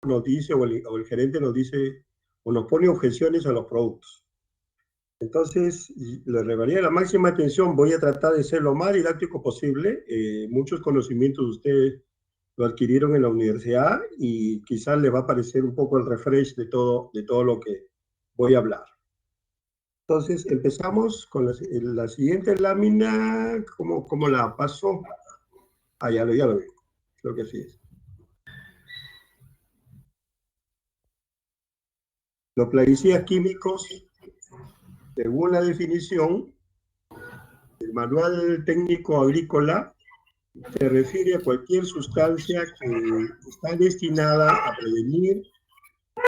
nos dice, o el gerente nos dice, o nos pone objeciones a los productos. Entonces, le regalaría la máxima atención, voy a tratar de ser lo más didáctico posible. Muchos conocimientos ustedes lo adquirieron en la universidad y quizás les va a parecer un poco el refresh de todo lo que voy a hablar. Entonces, empezamos con la siguiente lámina. ¿Cómo la paso? Ah, ya lo vi. Creo que sí es. Los plaguicidas químicos, según la definición del Manual Técnico Agrícola, se refiere a cualquier sustancia que está destinada a prevenir,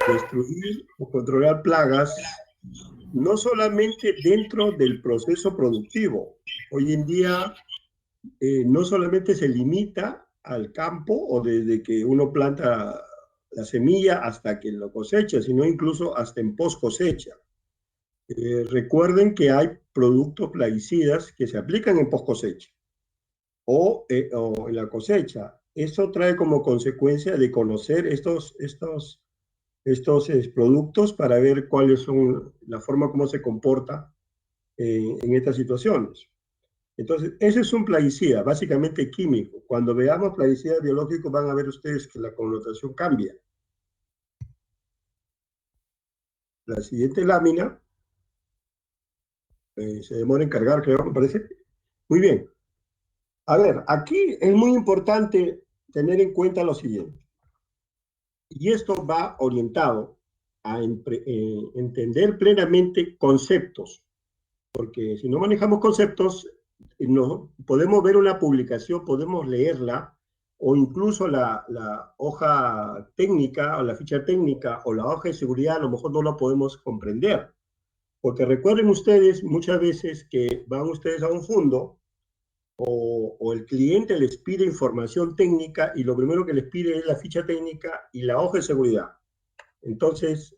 destruir o controlar plagas, no solamente dentro del proceso productivo. Hoy en día no solamente se limita al campo o desde que uno planta la semilla hasta que lo cosecha, sino incluso hasta en post cosecha. Recuerden que hay productos plaguicidas que se aplican en post cosecha o en la cosecha. Eso trae como consecuencia de conocer estos productos para ver cuáles son la forma como se comporta en estas situaciones. Entonces, ese es un plaguicida, básicamente químico. Cuando veamos plaguicidas biológicos van a ver ustedes que la connotación cambia. La siguiente lámina, se demora en cargar, creo, me parece. Muy bien. A ver, aquí es muy importante tener en cuenta lo siguiente. Y esto va orientado a entender plenamente conceptos, porque si no manejamos conceptos, no, podemos ver una publicación, podemos leerla, o incluso la hoja técnica, o la ficha técnica, o la hoja de seguridad, a lo mejor no la podemos comprender. Porque recuerden ustedes muchas veces que van ustedes a un fondo, o el cliente les pide información técnica, y lo primero que les pide es la ficha técnica y la hoja de seguridad. Entonces,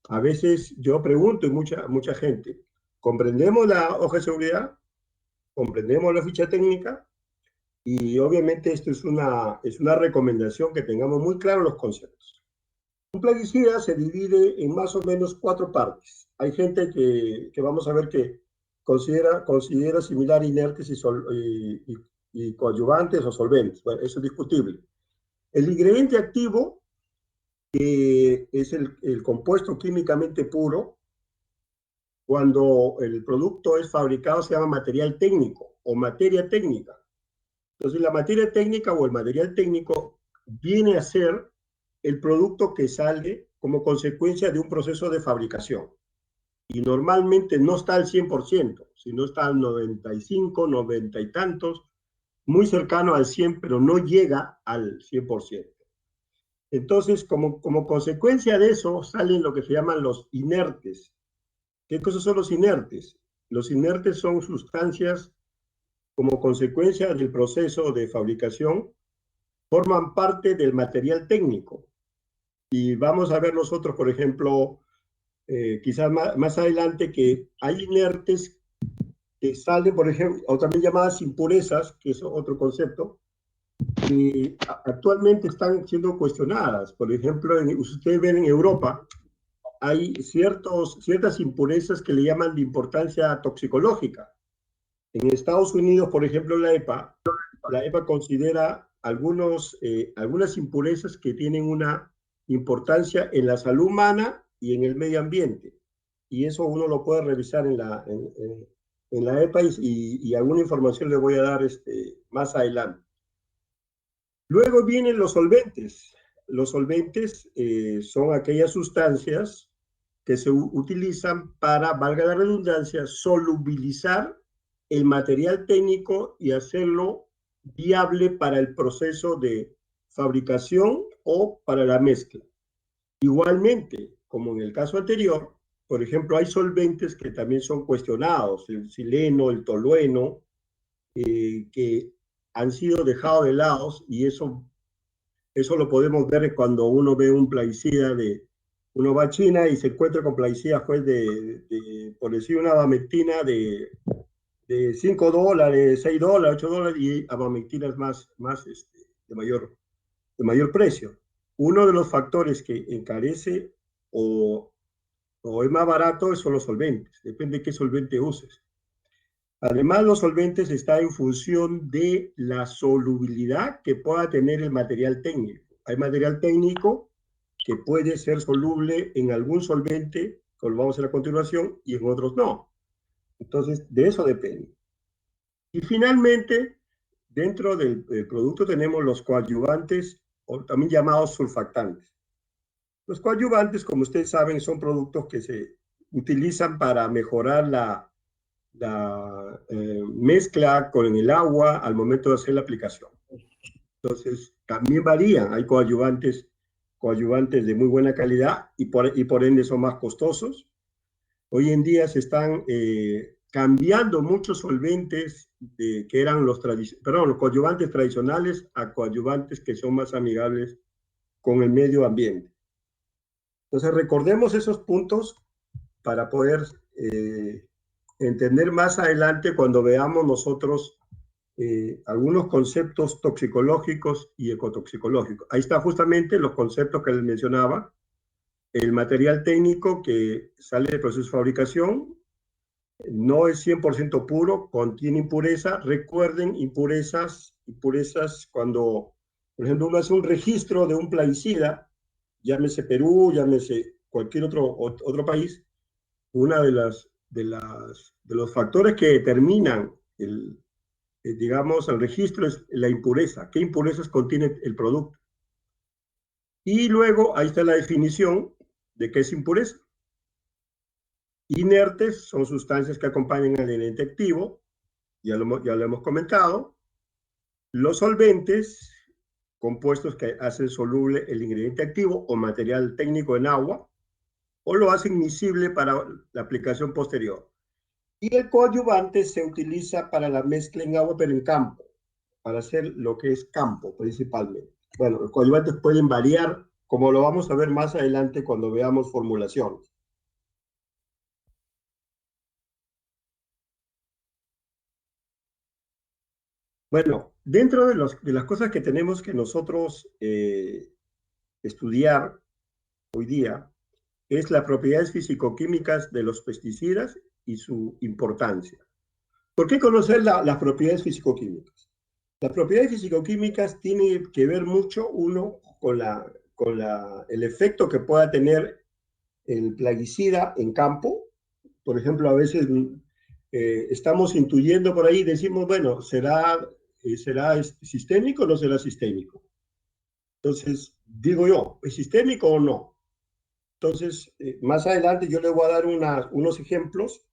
a veces yo pregunto, y mucha gente, ¿comprendemos la hoja de seguridad? ¿Comprendemos la ficha técnica? Y obviamente esto es una recomendación que tengamos muy claros los conceptos. Un plaguicida se divide en más o menos 4 partes. Hay gente que vamos a ver que considera similar inertes y coadyuvantes o solventes. Bueno, eso es discutible. El ingrediente activo, que es el compuesto químicamente puro, cuando el producto es fabricado se llama material técnico o materia técnica. Entonces la materia técnica o el material técnico viene a ser el producto que sale como consecuencia de un proceso de fabricación. Y normalmente no está al 100%, sino está al 95, 90 y tantos, muy cercano al 100, pero no llega al 100%. Entonces, como consecuencia de eso, salen lo que se llaman los inertes. ¿Qué cosas son los inertes? Los inertes son sustancias como consecuencia del proceso de fabricación, forman parte del material técnico. Y vamos a ver nosotros, por ejemplo, quizás más adelante, que hay inertes que salen, por ejemplo, o también llamadas impurezas, que es otro concepto, que actualmente están siendo cuestionadas. Por ejemplo, ustedes ven en Europa, hay ciertas impurezas que le llaman de importancia toxicológica. En Estados Unidos, por ejemplo, la EPA considera algunas impurezas que tienen una importancia en la salud humana y en el medio ambiente. Y eso uno lo puede revisar en la EPA y alguna información le voy a dar más adelante. Luego vienen los solventes. Los solventes son aquellas sustancias que se utilizan para, valga la redundancia, solubilizar el material técnico y hacerlo viable para el proceso de fabricación o para la mezcla. Igualmente, como en el caso anterior, por ejemplo, hay solventes que también son cuestionados, el sileno, el tolueno, que han sido dejados de lado, y eso lo podemos ver cuando uno ve un plaguicida uno va a China y se encuentra con plaguicidas, pues, por decir, una abamectina de $5, $6, $8, y abamectinas de mayor precio. uno de los factores que encarece o es más barato son los solventes. Depende de qué solvente uses. Además, los solventes están en función de la solubilidad que pueda tener el material técnico. Hay material técnico que puede ser soluble en algún solvente, como vamos a ver a continuación, y en otros no. Entonces, de eso depende. Y finalmente, dentro del producto tenemos los coadyuvantes, o también llamados surfactantes. Los coadyuvantes, como ustedes saben, son productos que se utilizan para mejorar la mezcla con el agua al momento de hacer la aplicación. Entonces, también varían. Hay coadyuvantes de muy buena calidad y por ende son más costosos. Hoy en día se están cambiando muchos solventes que eran los coadyuvantes tradicionales a coadyuvantes que son más amigables con el medio ambiente. Entonces, recordemos esos puntos para poder entender más adelante cuando veamos nosotros algunos conceptos toxicológicos y ecotoxicológicos. Ahí está justamente los conceptos que les mencionaba. El material técnico que sale del proceso de fabricación no es 100% puro, contiene impureza. Recuerden, impurezas cuando, por ejemplo, uno hace un registro de un plaguicida, llámese Perú, llámese cualquier otro país, una de los factores que determinan digamos, el registro es la impureza. ¿Qué impurezas contiene el producto? Y luego ahí está la definición de qué es impureza. Inertes son sustancias que acompañan al ingrediente activo, ya lo hemos comentado. Los solventes, compuestos que hacen soluble el ingrediente activo o material técnico en agua, o lo hacen miscible para la aplicación posterior. Y el coadyuvante se utiliza para la mezcla en agua, pero en campo, para hacer lo que es campo principalmente. Bueno, los coadyuvantes pueden variar, como lo vamos a ver más adelante cuando veamos formulaciones. Bueno, dentro de las cosas que tenemos que nosotros estudiar hoy día, es las propiedades físico-químicas de los pesticidas y su importancia. ¿Por qué conocer las propiedades físico-químicas? Las propiedades físico-químicas tienen que ver mucho, uno, con el efecto que pueda tener el plaguicida en campo. Por ejemplo, a veces estamos intuyendo por ahí, decimos, bueno, ¿será sistémico o no será sistémico? Entonces, digo yo, ¿es sistémico o no? Entonces, más adelante yo le voy a dar unos ejemplos,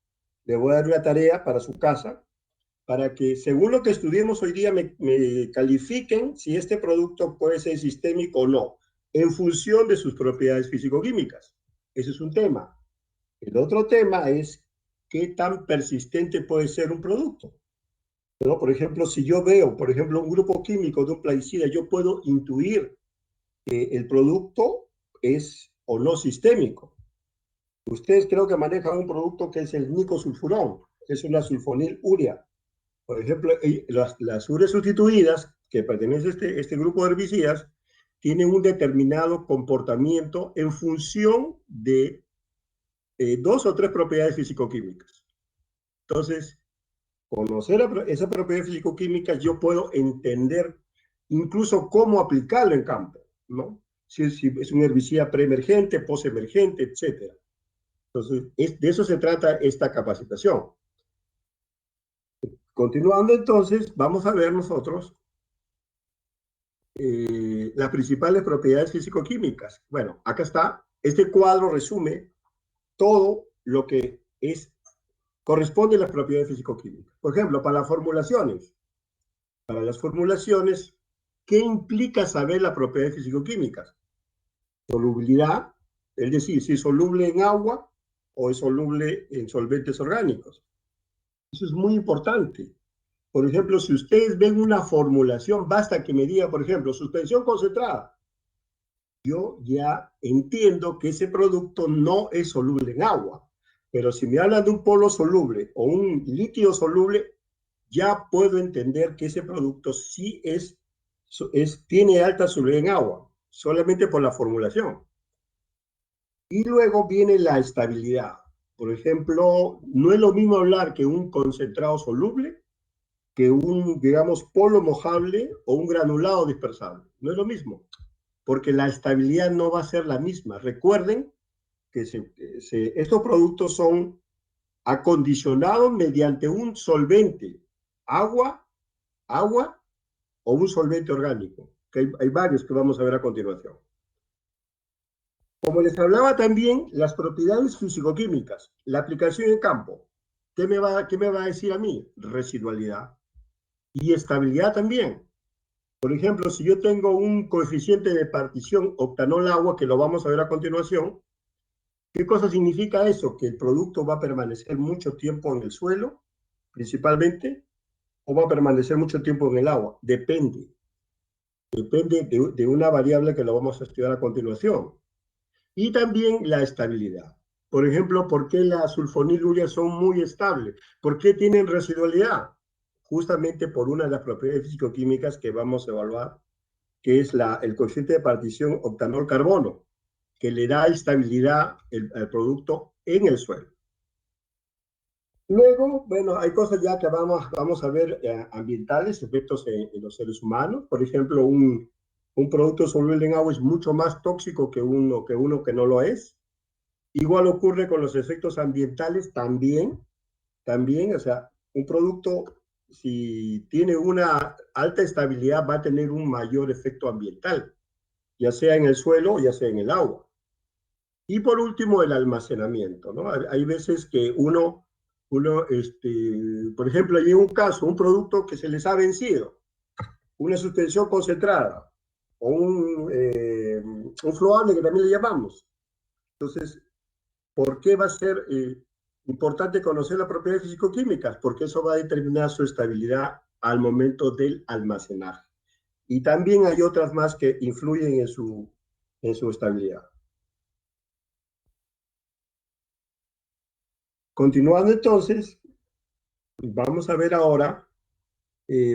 le voy a dar una tarea para su casa, para que según lo que estudiemos hoy día me califiquen si este producto puede ser sistémico o no, en función de sus propiedades físico-químicas. Ese es un tema. El otro tema es qué tan persistente puede ser un producto. ¿No? Por ejemplo, si yo veo, por ejemplo, un grupo químico de un plaguicida, yo puedo intuir que el producto es o no sistémico. Ustedes creo que manejan un producto que es el nicosulfurón, que es una sulfonilurea. Por ejemplo, las ureas sustituidas, que pertenecen a este grupo de herbicidas, tienen un determinado comportamiento en función de dos o tres propiedades físico-químicas. Entonces, conocer esa propiedad físico-química, yo puedo entender incluso cómo aplicarlo en campo, ¿no? Si es un herbicida preemergente, postemergente, etc. Entonces, de eso se trata esta capacitación. Continuando entonces, vamos a ver nosotros las principales propiedades físico-químicas. Bueno, acá está. Este cuadro resume todo lo que corresponde a las propiedades físico-químicas. Por ejemplo, para las formulaciones. Para las formulaciones, ¿qué implica saber las propiedades físico-químicas? Solubilidad, es decir, si es soluble en agua o es soluble en solventes orgánicos. Eso es muy importante. Por ejemplo, si ustedes ven una formulación, basta que me diga, por ejemplo, suspensión concentrada. Yo ya entiendo que ese producto no es soluble en agua. Pero si me hablan de un polo soluble o un líquido soluble, ya puedo entender que ese producto sí tiene alta solubilidad en agua. solamente por la formulación. Y luego viene la estabilidad. Por ejemplo, no es lo mismo hablar que un concentrado soluble que un, digamos, polo mojable o un granulado dispersable. No es lo mismo, porque la estabilidad no va a ser la misma. Recuerden que estos productos son acondicionados mediante un solvente, agua, agua o un solvente orgánico, que hay varios que vamos a ver a continuación. Como les hablaba también, las propiedades físico-químicas, la aplicación en campo. ¿Qué me va a decir a mí? Residualidad y estabilidad también. Por ejemplo, si yo tengo un coeficiente de partición octanol-agua, que lo vamos a ver a continuación, ¿qué cosa significa eso? Que el producto va a permanecer mucho tiempo en el suelo, principalmente, o va a permanecer mucho tiempo en el agua. Depende. Depende de una variable que lo vamos a estudiar a continuación. Y también la estabilidad. Por ejemplo, ¿por qué las sulfonilureas son muy estables? ¿Por qué tienen residualidad? Justamente por una de las propiedades físico-químicas que vamos a evaluar, que es el coeficiente de partición octanol-carbono, que le da estabilidad al producto en el suelo. Luego, bueno, hay cosas ya que vamos a ver ambientales, efectos en los seres humanos. Por ejemplo, un producto soluble en agua es mucho más tóxico que uno que no lo es. Igual ocurre con los efectos ambientales también, o sea, un producto, si tiene una alta estabilidad, va a tener un mayor efecto ambiental, ya sea en el suelo o ya sea en el agua. Y por último, el almacenamiento, ¿no? Hay veces que por ejemplo, hay un caso, un producto que se les ha vencido, una suspensión concentrada o un flowable que también le llamamos. Entonces, ¿por qué va a ser importante conocer las propiedades físico-químicas? Porque eso va a determinar su estabilidad al momento del almacenaje. Y también hay otras más que influyen en su estabilidad. Continuando entonces, vamos a ver ahora,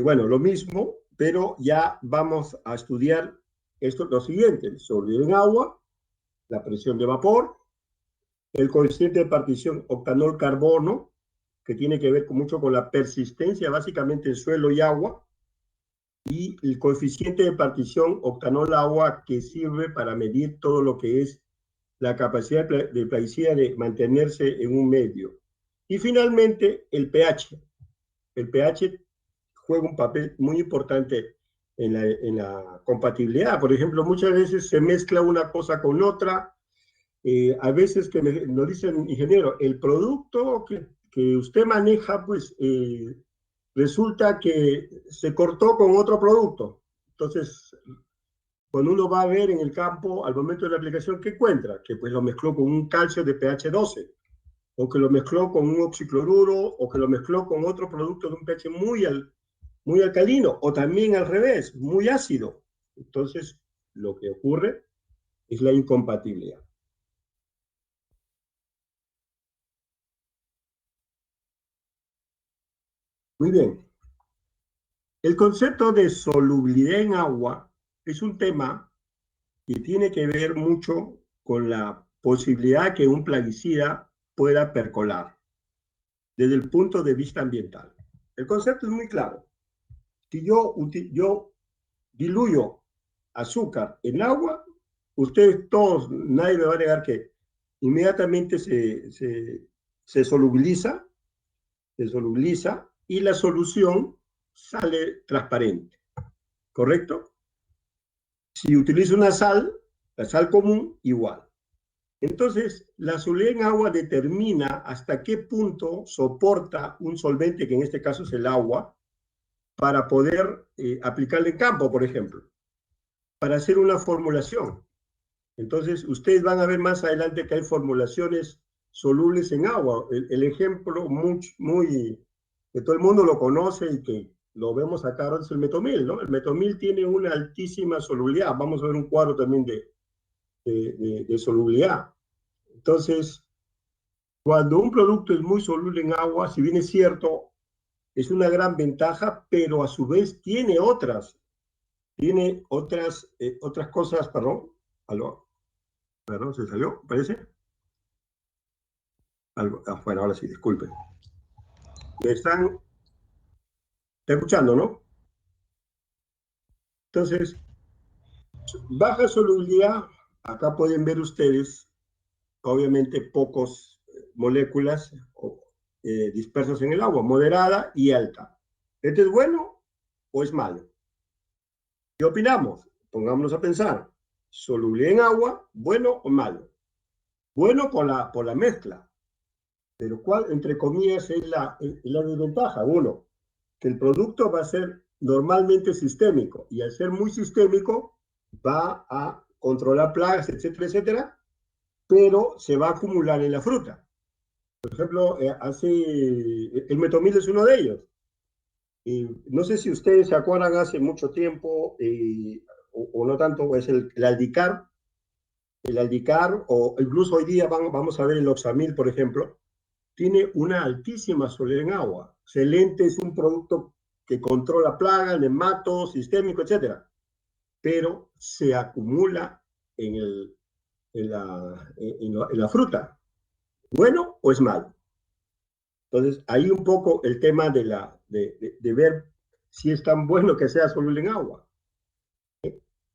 bueno, lo mismo, pero ya vamos a estudiar lo siguiente: sólido en agua, la presión de vapor, el coeficiente de partición octanol-carbono, que tiene que ver mucho con la persistencia, básicamente en suelo y agua, y el coeficiente de partición octanol-agua, que sirve para medir todo lo que es la capacidad de plaguicida de mantenerse en un medio. Y finalmente, el pH. El pH juega un papel muy importante en la compatibilidad. Por ejemplo, muchas veces se mezcla una cosa con otra. A veces que nos dicen, ingeniero, el producto que usted maneja, pues resulta que se cortó con otro producto. Entonces, cuando uno va a ver en el campo, al momento de la aplicación, ¿qué encuentra? Que pues lo mezcló con un calcio de pH 12, o que lo mezcló con un oxicloruro, o que lo mezcló con otro producto de un pH muy alcalino, o también al revés, muy ácido. Entonces, lo que ocurre es la incompatibilidad. Muy bien. El concepto de solubilidad en agua es un tema que tiene que ver mucho con la posibilidad que un plaguicida pueda percolar desde el punto de vista ambiental. El concepto es muy claro. Si yo diluyo azúcar en agua, ustedes todos, nadie me va a negar que inmediatamente se solubiliza, se solubiliza y la solución sale transparente, ¿correcto? Si utilizo una sal, la sal común, igual. Entonces, la solubilidad en agua determina hasta qué punto soporta un solvente, que en este caso es el agua, para poder aplicarle en campo, por ejemplo, para hacer una formulación. Entonces, ustedes van a ver más adelante que hay formulaciones solubles en agua. El ejemplo que todo el mundo lo conoce y que lo vemos acá ahora es el metomil, ¿no? El metomil tiene una altísima solubilidad. Vamos a ver un cuadro también de solubilidad. Entonces, cuando un producto es muy soluble en agua, si bien es cierto, es una gran ventaja, pero a su vez tiene otras Tiene otras cosas, perdón. Aló, perdón, se salió, parece. Algo, bueno, ahora sí, disculpen. Me están escuchando, ¿no? Entonces, baja solubilidad, acá pueden ver ustedes, obviamente, pocos moléculas dispersas en el agua, moderada y alta. ¿Este es bueno o es malo? ¿Qué opinamos? Pongámonos a pensar. Soluble en agua, bueno o malo. Bueno por la mezcla, pero ¿cuál, entre comillas, es la desventaja? Uno, que el producto va a ser normalmente sistémico y al ser muy sistémico va a controlar plagas, etcétera, etcétera, pero se va a acumular en la fruta. Por ejemplo, el metomil es uno de ellos. Y no sé si ustedes se acuerdan hace mucho tiempo, o no tanto, es el aldicar, o incluso hoy día vamos a ver el oxamil, por ejemplo, tiene una altísima solubilidad en agua. Excelente, es un producto que controla plagas, nematos, sistémico, etcétera, pero se acumula en, el, en la fruta. ¿Bueno o es malo? Entonces, ahí un poco el tema de ver si es tan bueno que sea soluble en agua.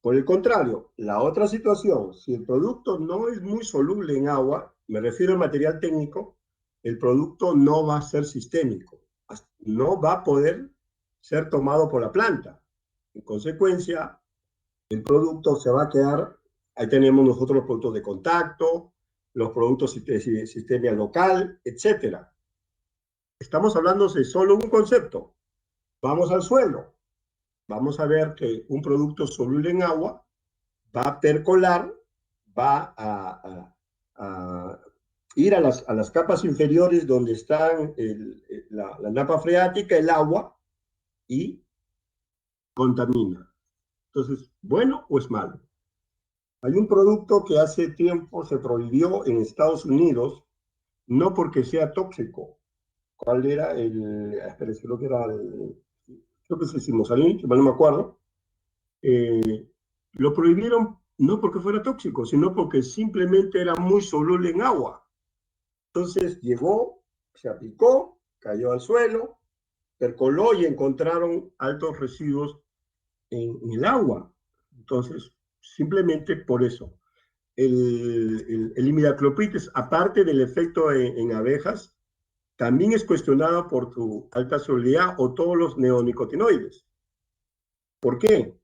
Por el contrario, la otra situación, si el producto no es muy soluble en agua, me refiero al material técnico, el producto no va a ser sistémico, no va a poder ser tomado por la planta. En consecuencia, el producto se va a quedar, ahí tenemos nosotros los productos de contacto, los productos de sistema local, etcétera. Estamos hablando de solo un concepto. Vamos al suelo. Vamos a ver que un producto soluble en agua va a percolar, va a ir a las capas inferiores donde están la napa freática, el agua, y contamina. Entonces, ¿bueno o es malo? Hay un producto que hace tiempo se prohibió en Estados Unidos, no porque sea tóxico. ¿Cuál era espérense, creo que era creo que es el simosalín, que no me acuerdo. Lo prohibieron no porque fuera tóxico, sino porque simplemente era muy soluble en agua. Entonces llegó, se aplicó, cayó al suelo, percoló y encontraron altos residuos en el agua. Entonces, simplemente por eso. El imidacloprid, aparte del efecto en abejas, también es cuestionado por su alta solubilidad o todos los neonicotinoides. ¿Por qué?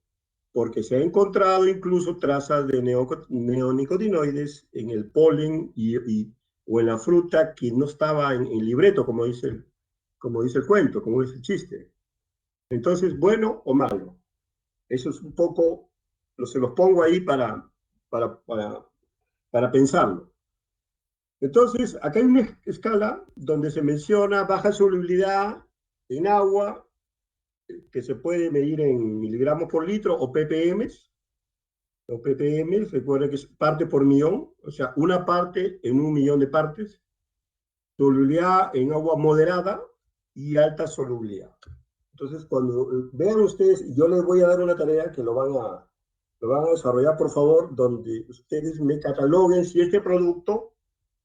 Porque se ha encontrado incluso trazas de neonicotinoides en el polen o en la fruta que no estaba en libreto, como dice el cuento, como dice el chiste. Entonces, bueno o malo. Eso es un poco, se los pongo ahí para, para, para pensarlo. Entonces, acá hay una escala donde se menciona baja solubilidad en agua, que se puede medir en miligramos por litro o ppm. Los ppm, recuerda que es parte por millón, o sea, una parte en 1 millón de partes. Solubilidad en agua moderada y alta solubilidad. Entonces, cuando vean ustedes, yo les voy a dar una tarea que lo van a desarrollar, por favor, donde ustedes me cataloguen si este producto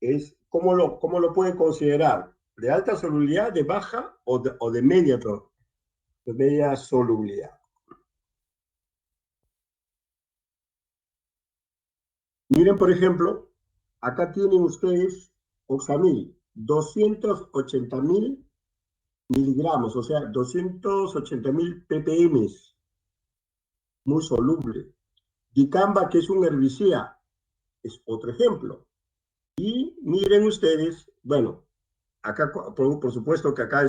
es, cómo lo pueden considerar, de alta solubilidad, de baja o de media solubilidad. Miren, por ejemplo, acá tienen ustedes oxamil, 280.000 miligramos, o sea, 280.000 ppm, muy soluble. Dicamba, que es un herbicida, es otro ejemplo. Y miren ustedes, bueno, acá por supuesto que acá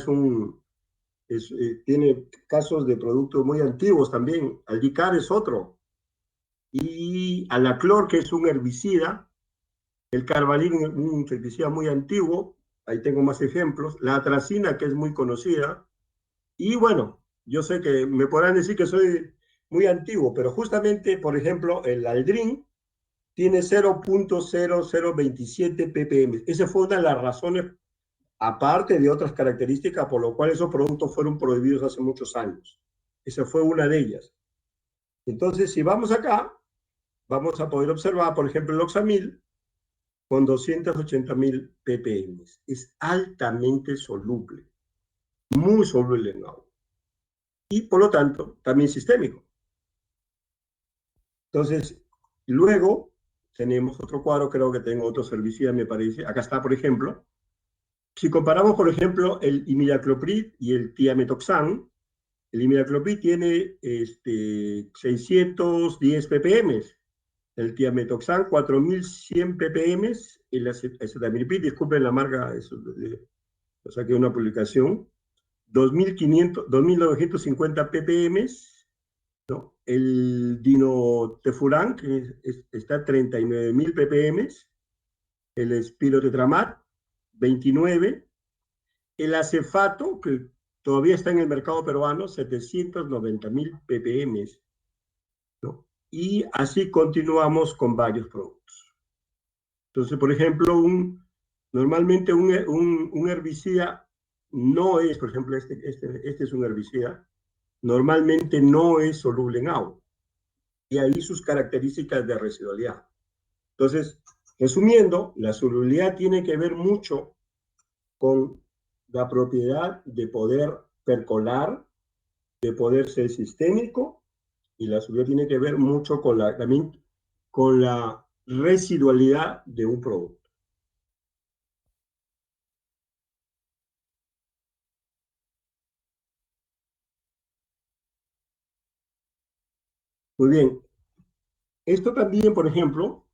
tiene casos de productos muy antiguos también. Aldicar es otro. Y Alaclor, que es un herbicida. El carbalín, un herbicida muy antiguo. Ahí tengo más ejemplos. La atracina, que es muy conocida. Y bueno, yo sé que me podrán decir que soy muy antiguo, pero justamente, por ejemplo, el aldrin tiene 0.0027 ppm. Esa fue una de las razones, aparte de otras características, por lo cual esos productos fueron prohibidos hace muchos años. Esa fue una de ellas. Entonces, si vamos acá, vamos a poder observar, por ejemplo, el oxamil con 280.000 ppm. Es altamente soluble, muy soluble en agua. Y por lo tanto, también sistémico. Entonces, luego tenemos otro cuadro, creo que tengo otro herbicida, me parece. Acá está, por ejemplo. Si comparamos, por ejemplo, el imidacloprid y el tiametoxan, el imidacloprid tiene 610 ppm, el tiametoxan 4100 ppm, el acetamiprid, disculpen la marca, eso, o sea que una publicación, 2500, 2950 ppm, ¿no? El dinotefuran, que está a 39.000 ppm, el espirotetramat, 29, el acefato, que todavía está en el mercado peruano, 790.000 ppm, ¿no? Y así continuamos con varios productos. Entonces, por ejemplo, normalmente un herbicida no es, por ejemplo, este es un herbicida, normalmente no es soluble en agua. Y ahí sus características de residualidad. Entonces, resumiendo, la solubilidad tiene que ver mucho con la propiedad de poder percolar, de poder ser sistémico, y la solubilidad tiene que ver mucho con también con la residualidad de un producto. Muy bien. Esto también, por ejemplo,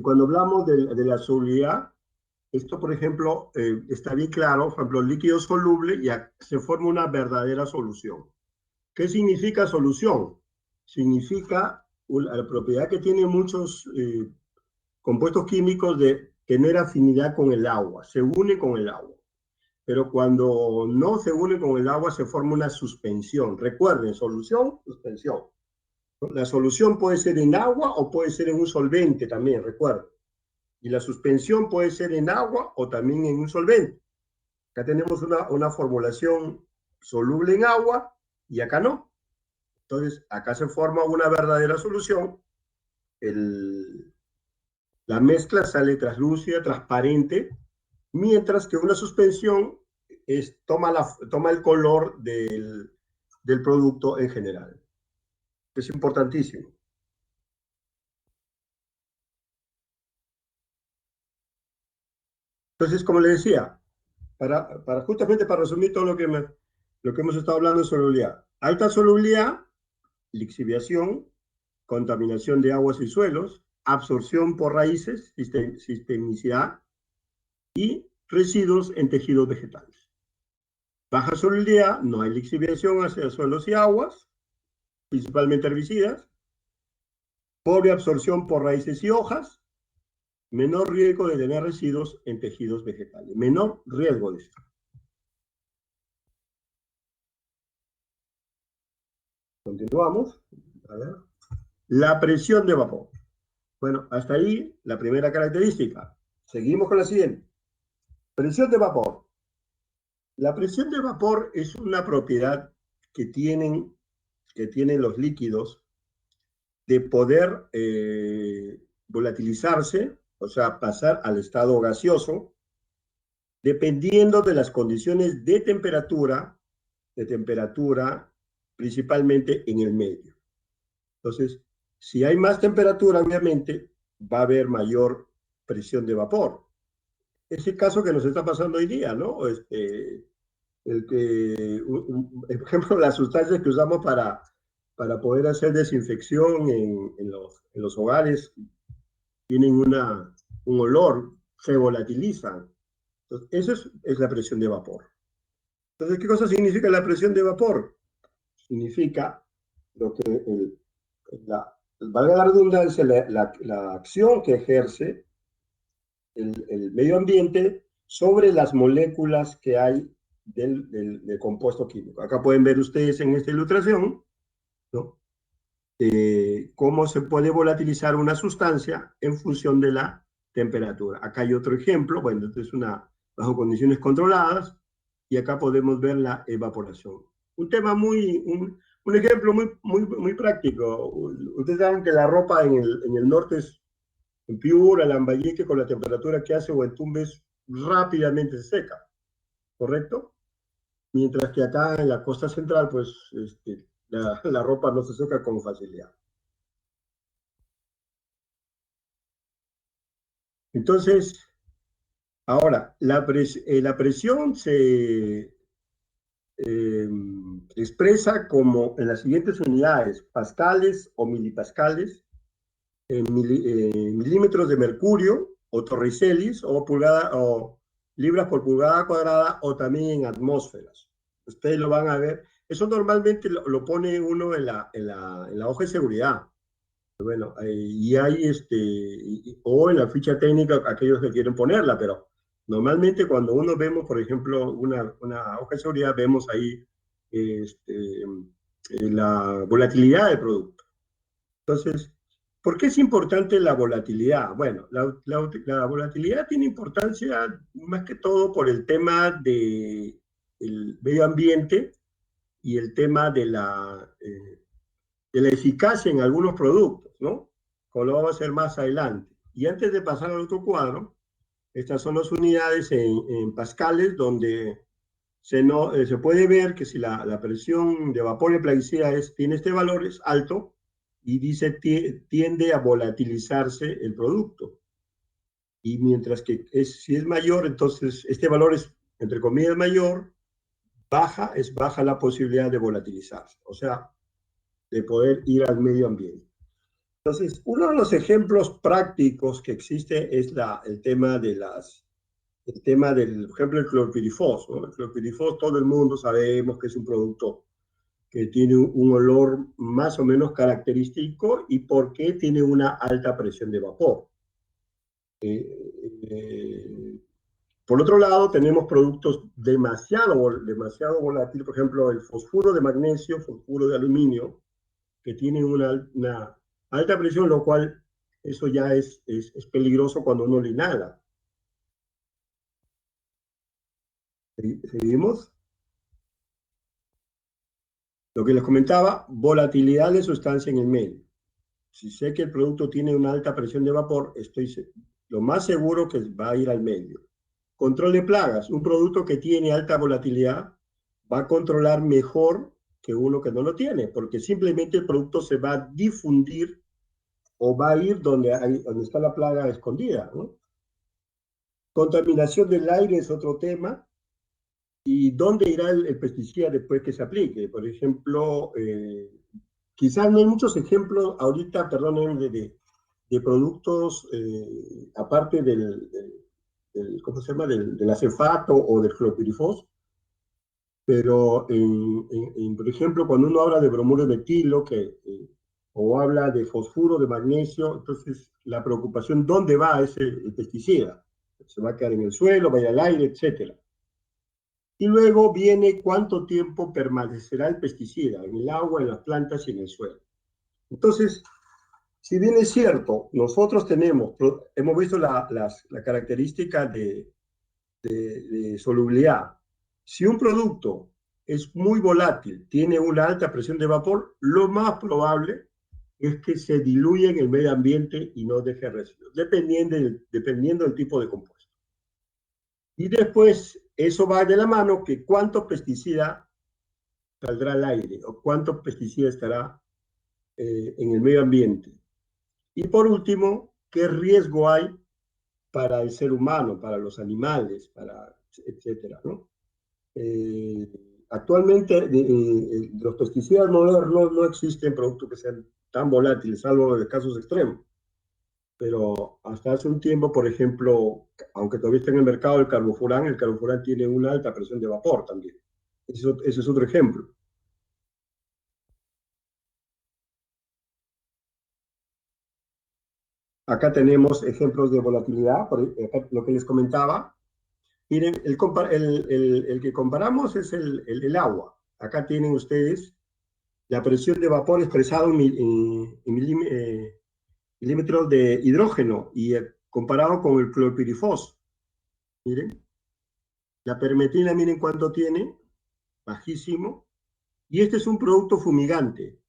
cuando hablamos de la solubilidad, esto, por ejemplo, está bien claro, por ejemplo, líquido soluble, ya se forma una verdadera solución. ¿Qué significa solución? Significa la propiedad que tiene muchos compuestos químicos de tener afinidad con el agua, se une con el agua. Pero cuando no se une con el agua se forma una suspensión. Recuerden, solución, suspensión. La solución puede ser en agua o puede ser en un solvente también, recuerden. Y la suspensión puede ser en agua o también en un solvente. Acá tenemos una formulación soluble en agua y acá no. Entonces, acá se forma una verdadera solución. La mezcla sale translúcida, transparente, mientras que una suspensión toma el color del producto en general. Es importantísimo. Entonces, como le decía, justamente para resumir todo lo que hemos estado hablando de solubilidad. Alta solubilidad, lixiviación, contaminación de aguas y suelos, absorción por raíces, sistemicidad y residuos en tejidos vegetales. Baja solubilidad, no hay lixiviación hacia suelos y aguas, principalmente herbicidas. Pobre absorción por raíces y hojas. Menor riesgo de tener residuos en tejidos vegetales. Menor riesgo de esto. Continuamos. A ver. La presión de vapor. Bueno, hasta ahí la primera característica. Seguimos con la siguiente. Presión de vapor. La presión de vapor es una propiedad que tienen los líquidos de poder volatilizarse, o sea, pasar al estado gaseoso, dependiendo de las condiciones de temperatura principalmente en el medio. Entonces, si hay más temperatura, obviamente, va a haber mayor presión de vapor. Es el caso que nos está pasando hoy día, ¿no? Por ejemplo, las sustancias que usamos para poder hacer desinfección en los hogares tienen un olor, se volatilizan. Entonces, eso es la presión de vapor. Entonces, ¿qué cosa significa la presión de vapor? Significa lo que valga la redundancia, la acción que ejerce el medio ambiente sobre las moléculas que hay del compuesto químico. Acá pueden ver ustedes en esta ilustración, ¿no? Cómo se puede volatilizar una sustancia en función de la temperatura. Acá hay otro ejemplo, bueno, esto es bajo condiciones controladas, y acá podemos ver la evaporación. Un tema Un ejemplo muy práctico. Ustedes saben que la ropa en el norte es en Piura, Lambayeque, con la temperatura que hace o en Tumbes, rápidamente se seca, ¿correcto? Mientras que acá en la costa central, pues la ropa no se seca con facilidad. Entonces, ahora, la presión se eh, expresa como en las siguientes unidades, pascales o milipascales, milímetros de mercurio o torricelis o, pulgada, o libras por pulgada cuadrada o también en atmósferas. Ustedes lo van a ver. Eso normalmente lo pone uno en la hoja de seguridad. Bueno, y hay o en la ficha técnica aquellos que quieren ponerla, pero normalmente cuando uno vemos, por ejemplo, una hoja de seguridad, vemos ahí la volatilidad del producto. Entonces, ¿por qué es importante la volatilidad? Bueno, la volatilidad tiene importancia más que todo por el tema del medio ambiente y el tema de la eficacia en algunos productos, ¿no? Como lo vamos a hacer más adelante. Y antes de pasar al otro cuadro, estas son las unidades en pascales donde se puede ver que si la presión de vapor en plaguicida tiene este valor, es alto, y dice tiende a volatilizarse el producto. Y mientras que si es mayor, entonces este valor es, entre comillas, mayor, es baja la posibilidad de volatilizarse, o sea, de poder ir al medio ambiente. Entonces, uno de los ejemplos prácticos que existe es el tema del, por ejemplo, el clorpirifos, ¿no? El clorpirifos, todo el mundo sabemos que es un producto que tiene un olor más o menos característico y por qué tiene una alta presión de vapor. Eh, eh, por otro lado, tenemos productos demasiado volátiles, por ejemplo, el fosfuro de magnesio, fosfuro de aluminio, que tienen una alta presión, lo cual eso ya es peligroso cuando uno lo inhala. ¿Seguimos? Lo que les comentaba, volatilidad de sustancia en el medio. Si sé que el producto tiene una alta presión de vapor, lo más seguro que va a ir al medio. Control de plagas. Un producto que tiene alta volatilidad va a controlar mejor que uno que no lo tiene, porque simplemente el producto se va a difundir o va a ir donde está la plaga escondida, ¿no? Contaminación del aire es otro tema. ¿Y dónde irá el pesticida después que se aplique? Por ejemplo, quizás no hay muchos ejemplos ahorita, perdón, de productos, aparte ¿cómo se llama? Del acefato o del clorpirifos, pero por ejemplo, cuando uno habla de bromuro de metilo, o habla de fosfuro de magnesio, entonces la preocupación, ¿dónde va el pesticida? ¿Se va a quedar en el suelo, va a ir al aire, etcétera? Y luego viene cuánto tiempo permanecerá el pesticida en el agua, en las plantas y en el suelo. Entonces, si bien es cierto, nosotros hemos visto la característica de solubilidad. Si un producto es muy volátil, tiene una alta presión de vapor, lo más probable es que se diluya en el medio ambiente y no deje residuos, dependiendo del tipo de compuesto. Y después, eso va de la mano que cuánto pesticida saldrá al aire o cuánto pesticida estará en el medio ambiente. Y por último, qué riesgo hay para el ser humano, para los animales, etcétera, ¿no? Actualmente los pesticidas modernos no existen productos que sean tan volátiles, salvo en casos extremos. Pero hasta hace un tiempo, por ejemplo, aunque todavía está en el mercado el carbofurán tiene una alta presión de vapor también. Ese es otro ejemplo. Acá tenemos ejemplos de volatilidad, acá lo que les comentaba. Miren, el que comparamos es el agua. Acá tienen ustedes la presión de vapor expresado en milímetros de hidrógeno y comparado con el clorpirifos. Miren, la permetrina, miren cuánto tiene, bajísimo, Y este es un producto fumigante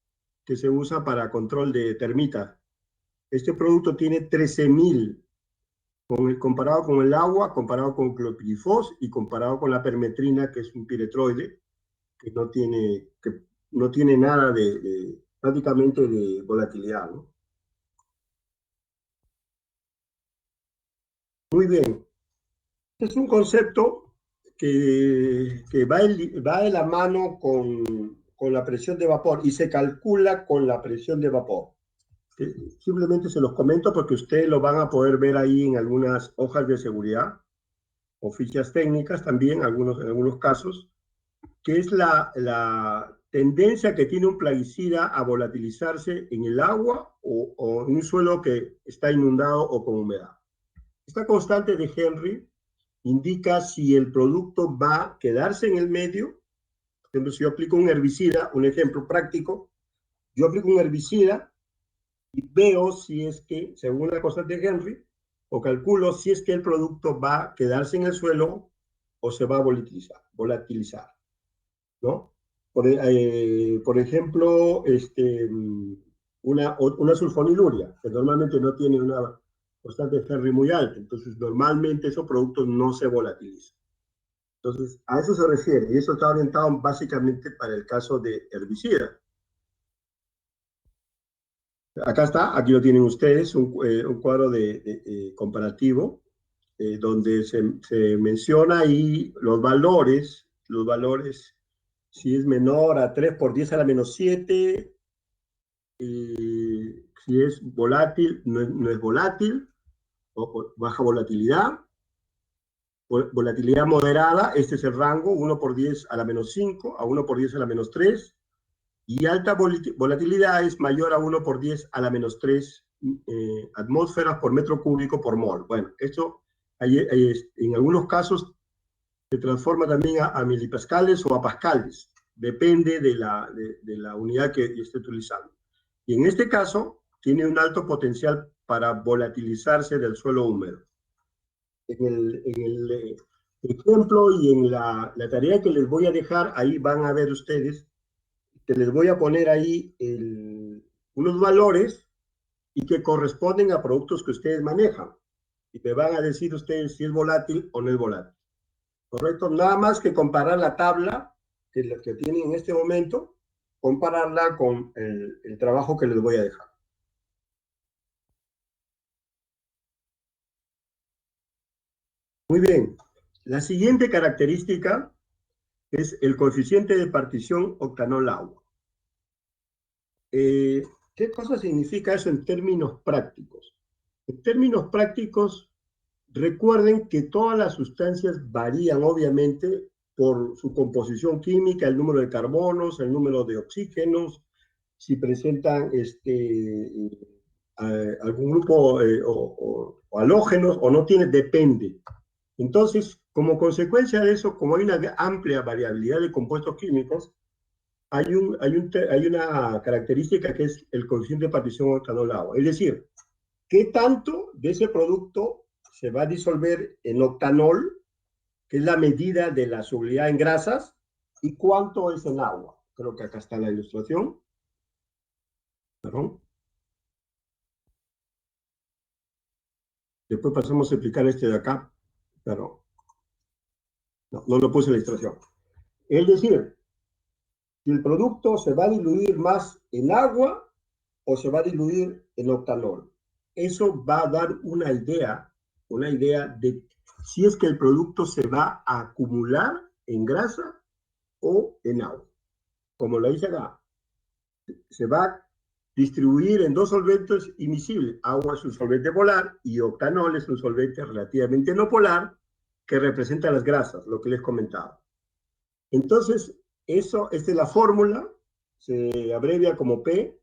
que se usa para control de termitas. Este producto tiene 13.000 comparado con el agua, comparado con clopidifos y comparado con la permetrina, que es un piretroide, que no tiene nada prácticamente de volatilidad, ¿no? Muy bien. Es un concepto que va de la mano con la presión de vapor y se calcula con la presión de vapor. Simplemente se los comento porque ustedes lo van a poder ver ahí en algunas hojas de seguridad o fichas técnicas también, en algunos casos, que es la tendencia que tiene un plaguicida a volatilizarse en el agua o en un suelo que está inundado o con humedad. Esta constante de Henry indica si el producto va a quedarse en el medio. Por ejemplo, si yo aplico un herbicida, un ejemplo práctico, yo aplico un herbicida y veo si es que, según la constante de Henry, o calculo si es que el producto va a quedarse en el suelo o se va a volatilizar, ¿no? Por ejemplo, una sulfoniluria, que normalmente no tiene una constante de Henry muy alta, entonces normalmente esos productos no se volatilizan. Entonces, a eso se refiere, y eso está orientado básicamente para el caso de herbicidas. Acá está, aquí lo tienen ustedes, un cuadro comparativo, donde se menciona ahí los valores, si es menor a 3 por 10 a la menos 7, si es volátil, no es volátil, o baja volatilidad, volatilidad moderada, este es el rango, 1 por 10 a la menos 5, a 1 por 10 a la menos 3, y alta volatilidad es mayor a 1 por 10 a la menos 3 atmósferas por metro cúbico por mol. Bueno, esto en algunos casos se transforma también a milipascales o a pascales, depende de la unidad que esté utilizando. Y en este caso, tiene un alto potencial para volatilizarse del suelo húmedo. En el ejemplo y en la tarea que les voy a dejar, ahí van a ver ustedes que les voy a poner ahí unos valores y que corresponden a productos que ustedes manejan. Y me van a decir ustedes si es volátil o no es volátil. ¿Correcto? Nada más que comparar la tabla que tienen en este momento, compararla con el trabajo que les voy a dejar. Muy bien. La siguiente característica es el coeficiente de partición octanol-agua. ¿Qué cosa significa eso en términos prácticos? En términos prácticos, recuerden que todas las sustancias varían, obviamente, por su composición química, el número de carbonos, el número de oxígenos, si presentan algún grupo o halógenos o no tiene, depende. Entonces, como consecuencia de eso, como hay una amplia variabilidad de compuestos químicos, hay una característica que es el coeficiente de partición octanol-agua. Es decir, ¿qué tanto de ese producto se va a disolver en octanol, que es la medida de la solubilidad en grasas, y cuánto es en agua? Creo que acá está la ilustración. Perdón. Después pasamos a explicar este de acá, pero no lo puse en la ilustración. Es decir, si el producto se va a diluir más en agua o se va a diluir en octanol. Eso va a dar una idea de si es que el producto se va a acumular en grasa o en agua. Como lo dice acá, se va a distribuir en dos solventes imisibles. Agua es un solvente polar y octanol es un solvente relativamente no polar que representa las grasas, lo que les comentaba. Entonces, esta es la fórmula, se abrevia como P,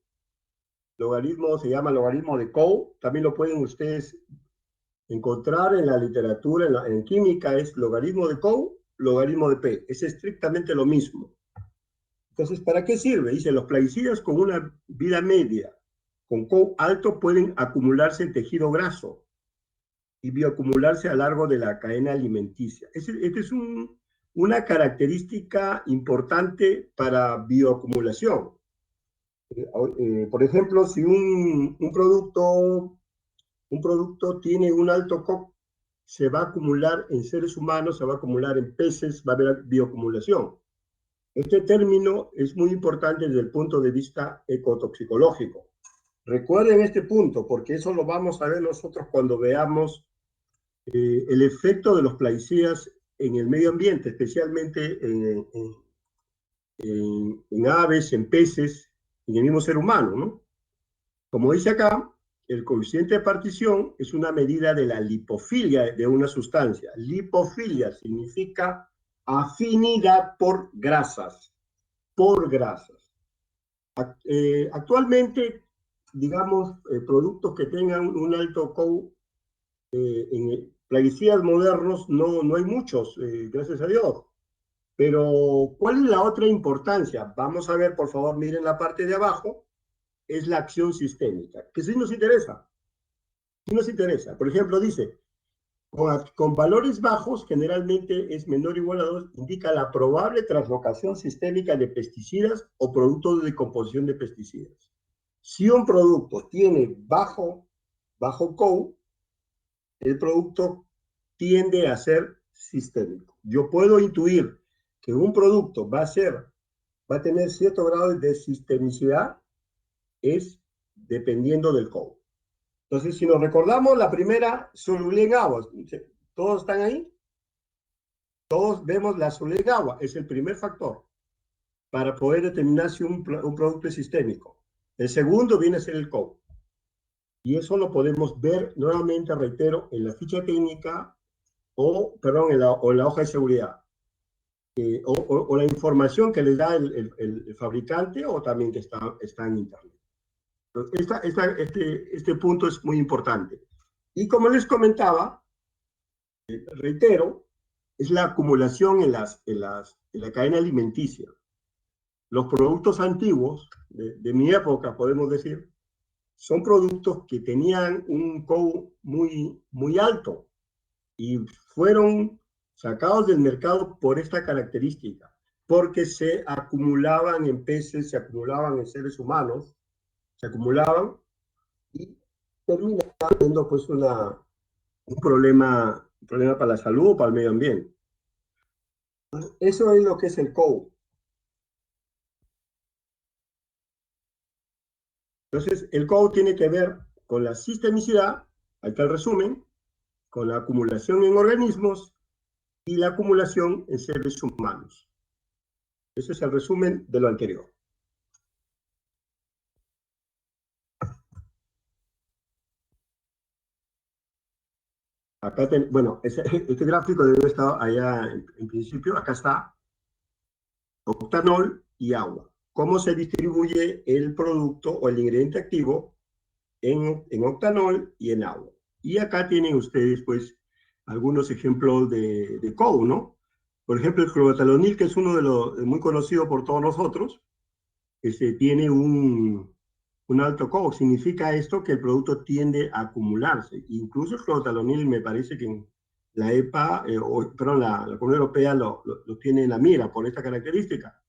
logaritmo se llama logaritmo de Coe, también lo pueden ustedes encontrar en la literatura, en química es logaritmo de Coe, logaritmo de P, es estrictamente lo mismo. Entonces, ¿para qué sirve? Dice, los plaguicidas con una vida media con Coe alto pueden acumularse en tejido graso y bioacumularse a lo largo de la cadena alimenticia. Este es un una característica importante para bioacumulación. Por ejemplo, si un producto tiene un alto COP, se va a acumular en seres humanos, se va a acumular en peces, va a haber bioacumulación. Este término es muy importante desde el punto de vista ecotoxicológico. Recuerden este punto, porque eso lo vamos a ver nosotros cuando veamos el efecto de los plaguicidas en el medio ambiente, especialmente en aves, en peces, en el mismo ser humano, ¿no? Como dice acá, el coeficiente de partición es una medida de la lipofilia de una sustancia. Lipofilia significa afinidad por grasas, por grasas. Actualmente, digamos, productos que tengan un alto COU en plaguicidas modernos no hay muchos, gracias a Dios. Pero, ¿cuál es la otra importancia? Vamos a ver, por favor, miren la parte de abajo, es la acción sistémica, que sí nos interesa. Sí nos interesa. Por ejemplo, dice, con valores bajos, generalmente es menor o igual a 2, indica la probable translocación sistémica de pesticidas o productos de composición de pesticidas. Si un producto tiene bajo COU, el producto tiende a ser sistémico. Yo puedo intuir que un producto va a tener cierto grado de sistemicidad, es dependiendo del COU. Entonces, si nos recordamos, la primera, solubilidad en agua. ¿Todos están ahí? Todos vemos la solubilidad en agua. Es el primer factor para poder determinar si un producto es sistémico. El segundo viene a ser el COU. Y eso lo podemos ver, nuevamente reitero, en la ficha técnica perdón, en la hoja de seguridad. O la información que les da el fabricante o también que está en internet. Este punto es muy importante. Y como les comentaba, reitero, es la acumulación en la cadena alimenticia. Los productos antiguos, de mi época, podemos decir, son productos que tenían un COU muy alto y fueron sacados del mercado por esta característica, porque se acumulaban en peces, se acumulaban en seres humanos, se acumulaban y terminaban teniendo pues un problema para la salud o para el medio ambiente. Eso es lo que es el COU. Entonces, el COU tiene que ver con la sistemicidad, ahí está el resumen, con la acumulación en organismos y la acumulación en seres humanos. Ese es el resumen de lo anterior. Acá bueno, este gráfico debe estar allá en principio, acá está octanol y agua. ¿Cómo se distribuye el producto o el ingrediente activo en octanol y en agua? Y acá tienen ustedes, pues, algunos ejemplos de COU, ¿no? Por ejemplo, el clorotalonil, que es uno de los muy conocido por todos nosotros, tiene un alto COU. Significa esto que el producto tiende a acumularse. Incluso el clorotalonil me parece que en la EPA, perdón, la Comunidad Europea lo tiene en la mira por esta característica.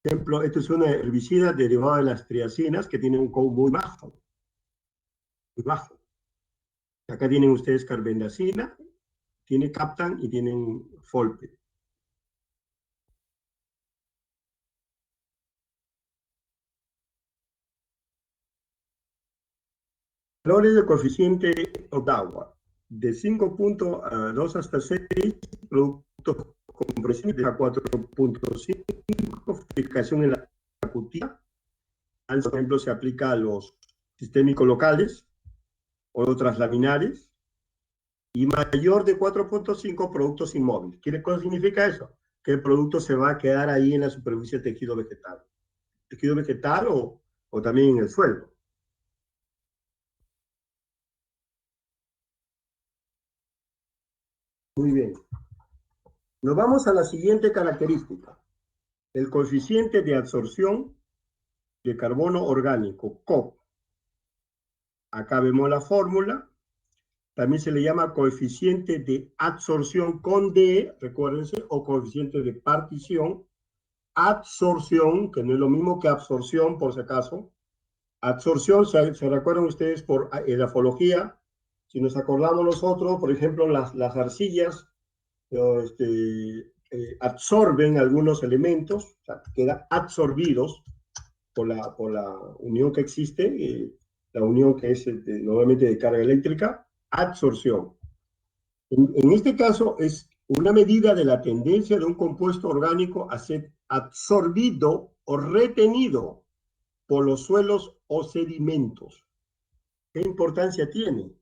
Por ejemplo, esto es una herbicida derivada de las triacinas que tiene un COU muy bajo. Muy bajo. Acá tienen ustedes carbendazina, tiene Captan y tienen Folpe. Valores de coeficiente Ottawa, de 5.2 hasta 6, productos con presión a 4.5, fijación en la cutícula. Por ejemplo, se aplica a los sistémicos locales o otras laminares. Y mayor de 4.5 productos inmóviles. ¿Qué significa eso? Que el producto se va a quedar ahí en la superficie del tejido vegetal. Tejido vegetal o también en el suelo. Muy bien. Nos vamos a la siguiente característica. El coeficiente de absorción de carbono orgánico, COP. Acá vemos la fórmula. También se le llama coeficiente de adsorción con D, recuérdense, o coeficiente de partición. Adsorción, que no es lo mismo que absorción, por si acaso. Adsorción, se recuerdan ustedes por edafología. Si nos acordamos nosotros, por ejemplo, las arcillas absorben algunos elementos, o sea, quedan absorbidos por la unión que existe, la unión que es normalmente de carga eléctrica, absorción. En este caso es una medida de la tendencia de un compuesto orgánico a ser absorbido o retenido por los suelos o sedimentos. ¿Qué importancia tiene?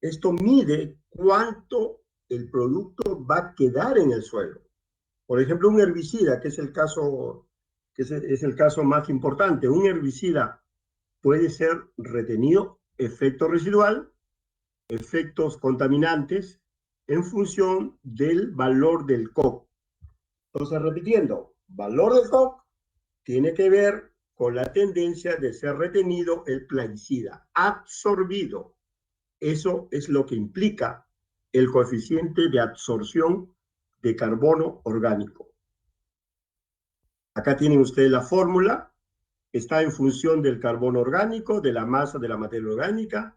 Esto mide cuánto el producto va a quedar en el suelo. Por ejemplo, un herbicida, que es el caso, es el caso más importante. Un herbicida puede ser retenido, efecto residual, efectos contaminantes, en función del valor del COC. Entonces, repitiendo, valor del COC tiene que ver con la tendencia de ser retenido el plaguicida, absorbido. Eso es lo que implica el coeficiente de absorción de carbono orgánico. Acá tienen ustedes la fórmula, está en función del carbono orgánico, de la masa de la materia orgánica,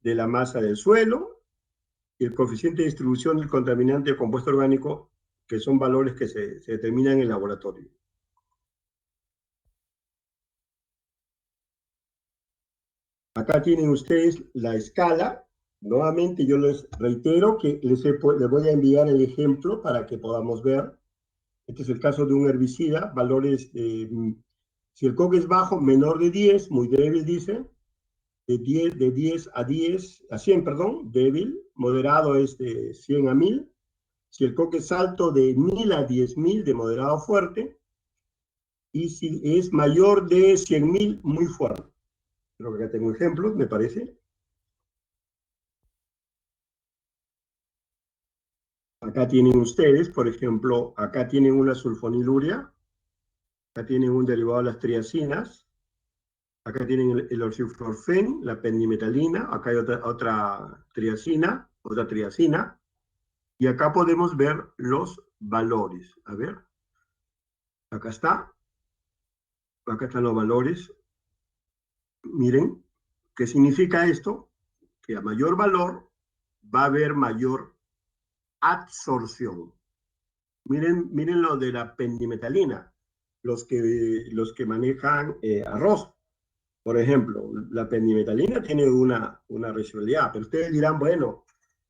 de la masa del suelo, y el coeficiente de distribución del contaminante de compuesto orgánico, que son valores que se determinan en el laboratorio. Acá tienen ustedes la escala. Nuevamente yo les reitero que les voy a enviar el ejemplo para que podamos ver. Este es el caso de un herbicida, valores, si el COC es bajo, menor de 10, muy débil dice, de 10 a 10, a 100, perdón, débil, moderado es de 100 a 1000, si el COC es alto de 1000 a 10.000, de moderado a fuerte, y si es mayor de 100.000, muy fuerte. Creo que acá tengo ejemplos, me parece. Acá tienen ustedes, por ejemplo, acá tienen una sulfoniluria, acá tienen un derivado de las triacinas, acá tienen el oxiflorfen, la pendimetalina, acá hay otra triacina, y acá podemos ver los valores. A ver, acá están los valores. Miren, ¿qué significa esto? Que a mayor valor va a haber mayor absorción. Miren lo de la pendimetalina, los que manejan arroz. Por ejemplo, la pendimetalina tiene una residualidad, pero ustedes dirán, bueno,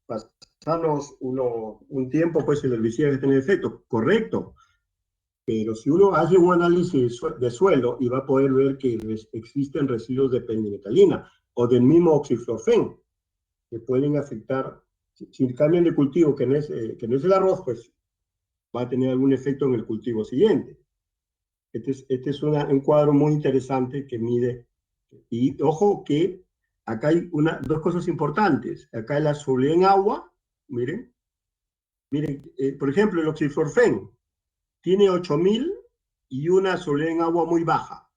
pasamos un tiempo, pues el herbicida debe tener efecto. Correcto, pero si uno hace un análisis de suelo y va a poder ver que existen residuos de pendimetalina o del mismo oxiflorfen que pueden afectar, si cambian de cultivo que no es el arroz, pues va a tener algún efecto en el cultivo siguiente. Este es un cuadro muy interesante que mide. Y ojo que acá hay dos cosas importantes. Acá la solubilidad en agua, miren, por ejemplo, el oxiflorfen tiene 8000 y una solubilidad en agua muy baja.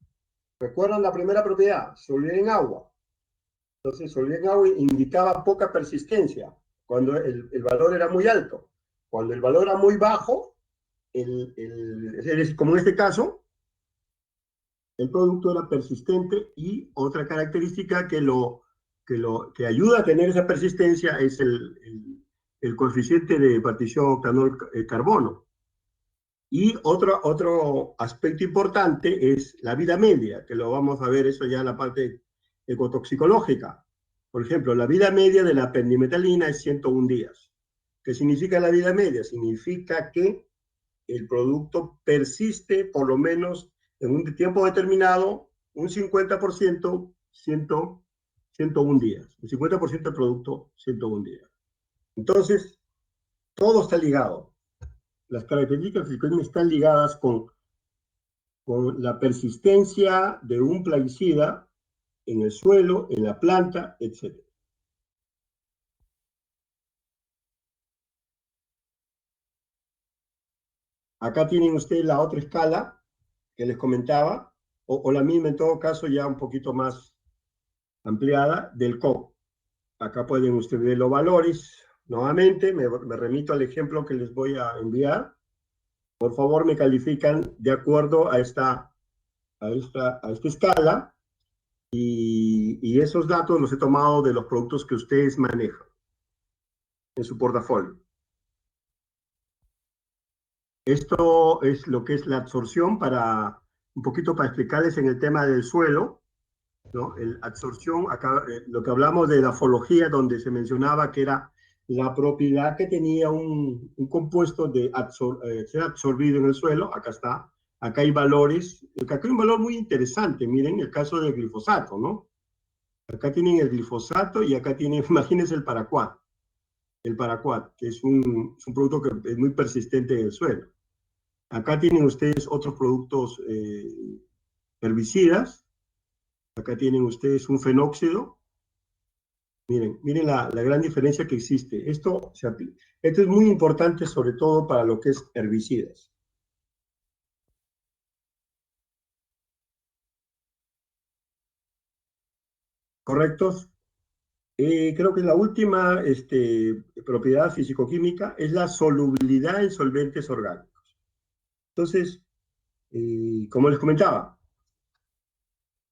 ¿Recuerdan la primera propiedad? Solubilidad en agua. Entonces, solubilidad en agua indicaba poca persistencia, cuando el valor era muy alto. Cuando el valor era muy bajo, como en este caso, el producto era persistente, y otra característica que ayuda a tener esa persistencia es el coeficiente de partición octanol-carbono. Y otro aspecto importante es la vida media, que lo vamos a ver eso ya en la parte ecotoxicológica. Por ejemplo, la vida media de la pendimetalina es 101 días. ¿Qué significa la vida media? Significa que el producto persiste por lo menos en un tiempo determinado, un 50%, 101 días. El 50% del producto, 101 días. Entonces, todo está ligado. Las características están ligadas con la persistencia de un plaguicida en el suelo, en la planta, etc. Acá tienen ustedes la otra escala que les comentaba, o la misma en todo caso ya un poquito más ampliada, del COC. Acá pueden ustedes ver los valores. Nuevamente, me remito al ejemplo que les voy a enviar. Por favor, me califican de acuerdo a esta escala y esos datos los he tomado de los productos que ustedes manejan en su portafolio. Esto es lo que es la absorción un poquito para explicarles en el tema del suelo, ¿no? La absorción, acá lo que hablamos de la morfología, donde se mencionaba que era la propiedad que tenía un compuesto de ser absorbido en el suelo. Acá está. Acá hay valores. Acá hay un valor muy interesante. Miren el caso del glifosato, ¿no? Acá tienen el glifosato y acá tienen, imagínense el paraquat. El paraquat, que es un producto que es muy persistente en el suelo. Acá tienen ustedes otros productos herbicidas. Acá tienen ustedes un fenóxido. Miren la gran diferencia que existe. Esto es muy importante sobre todo para lo que es herbicidas. ¿Correctos? Creo que la última propiedad físico-química es la solubilidad en solventes orgánicos. Entonces, como les comentaba,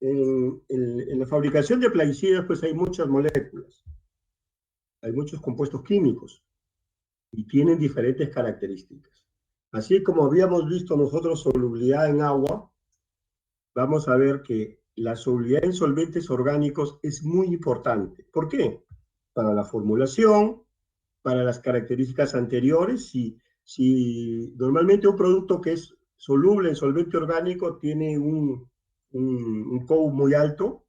en la fabricación de plaguicidas pues hay muchas moléculas, hay muchos compuestos químicos y tienen diferentes características. Así como habíamos visto nosotros solubilidad en agua, vamos a ver que la solubilidad en solventes orgánicos es muy importante. ¿Por qué? Para la formulación, para las características anteriores. Si normalmente un producto que es soluble en solvente orgánico tiene un COU muy alto,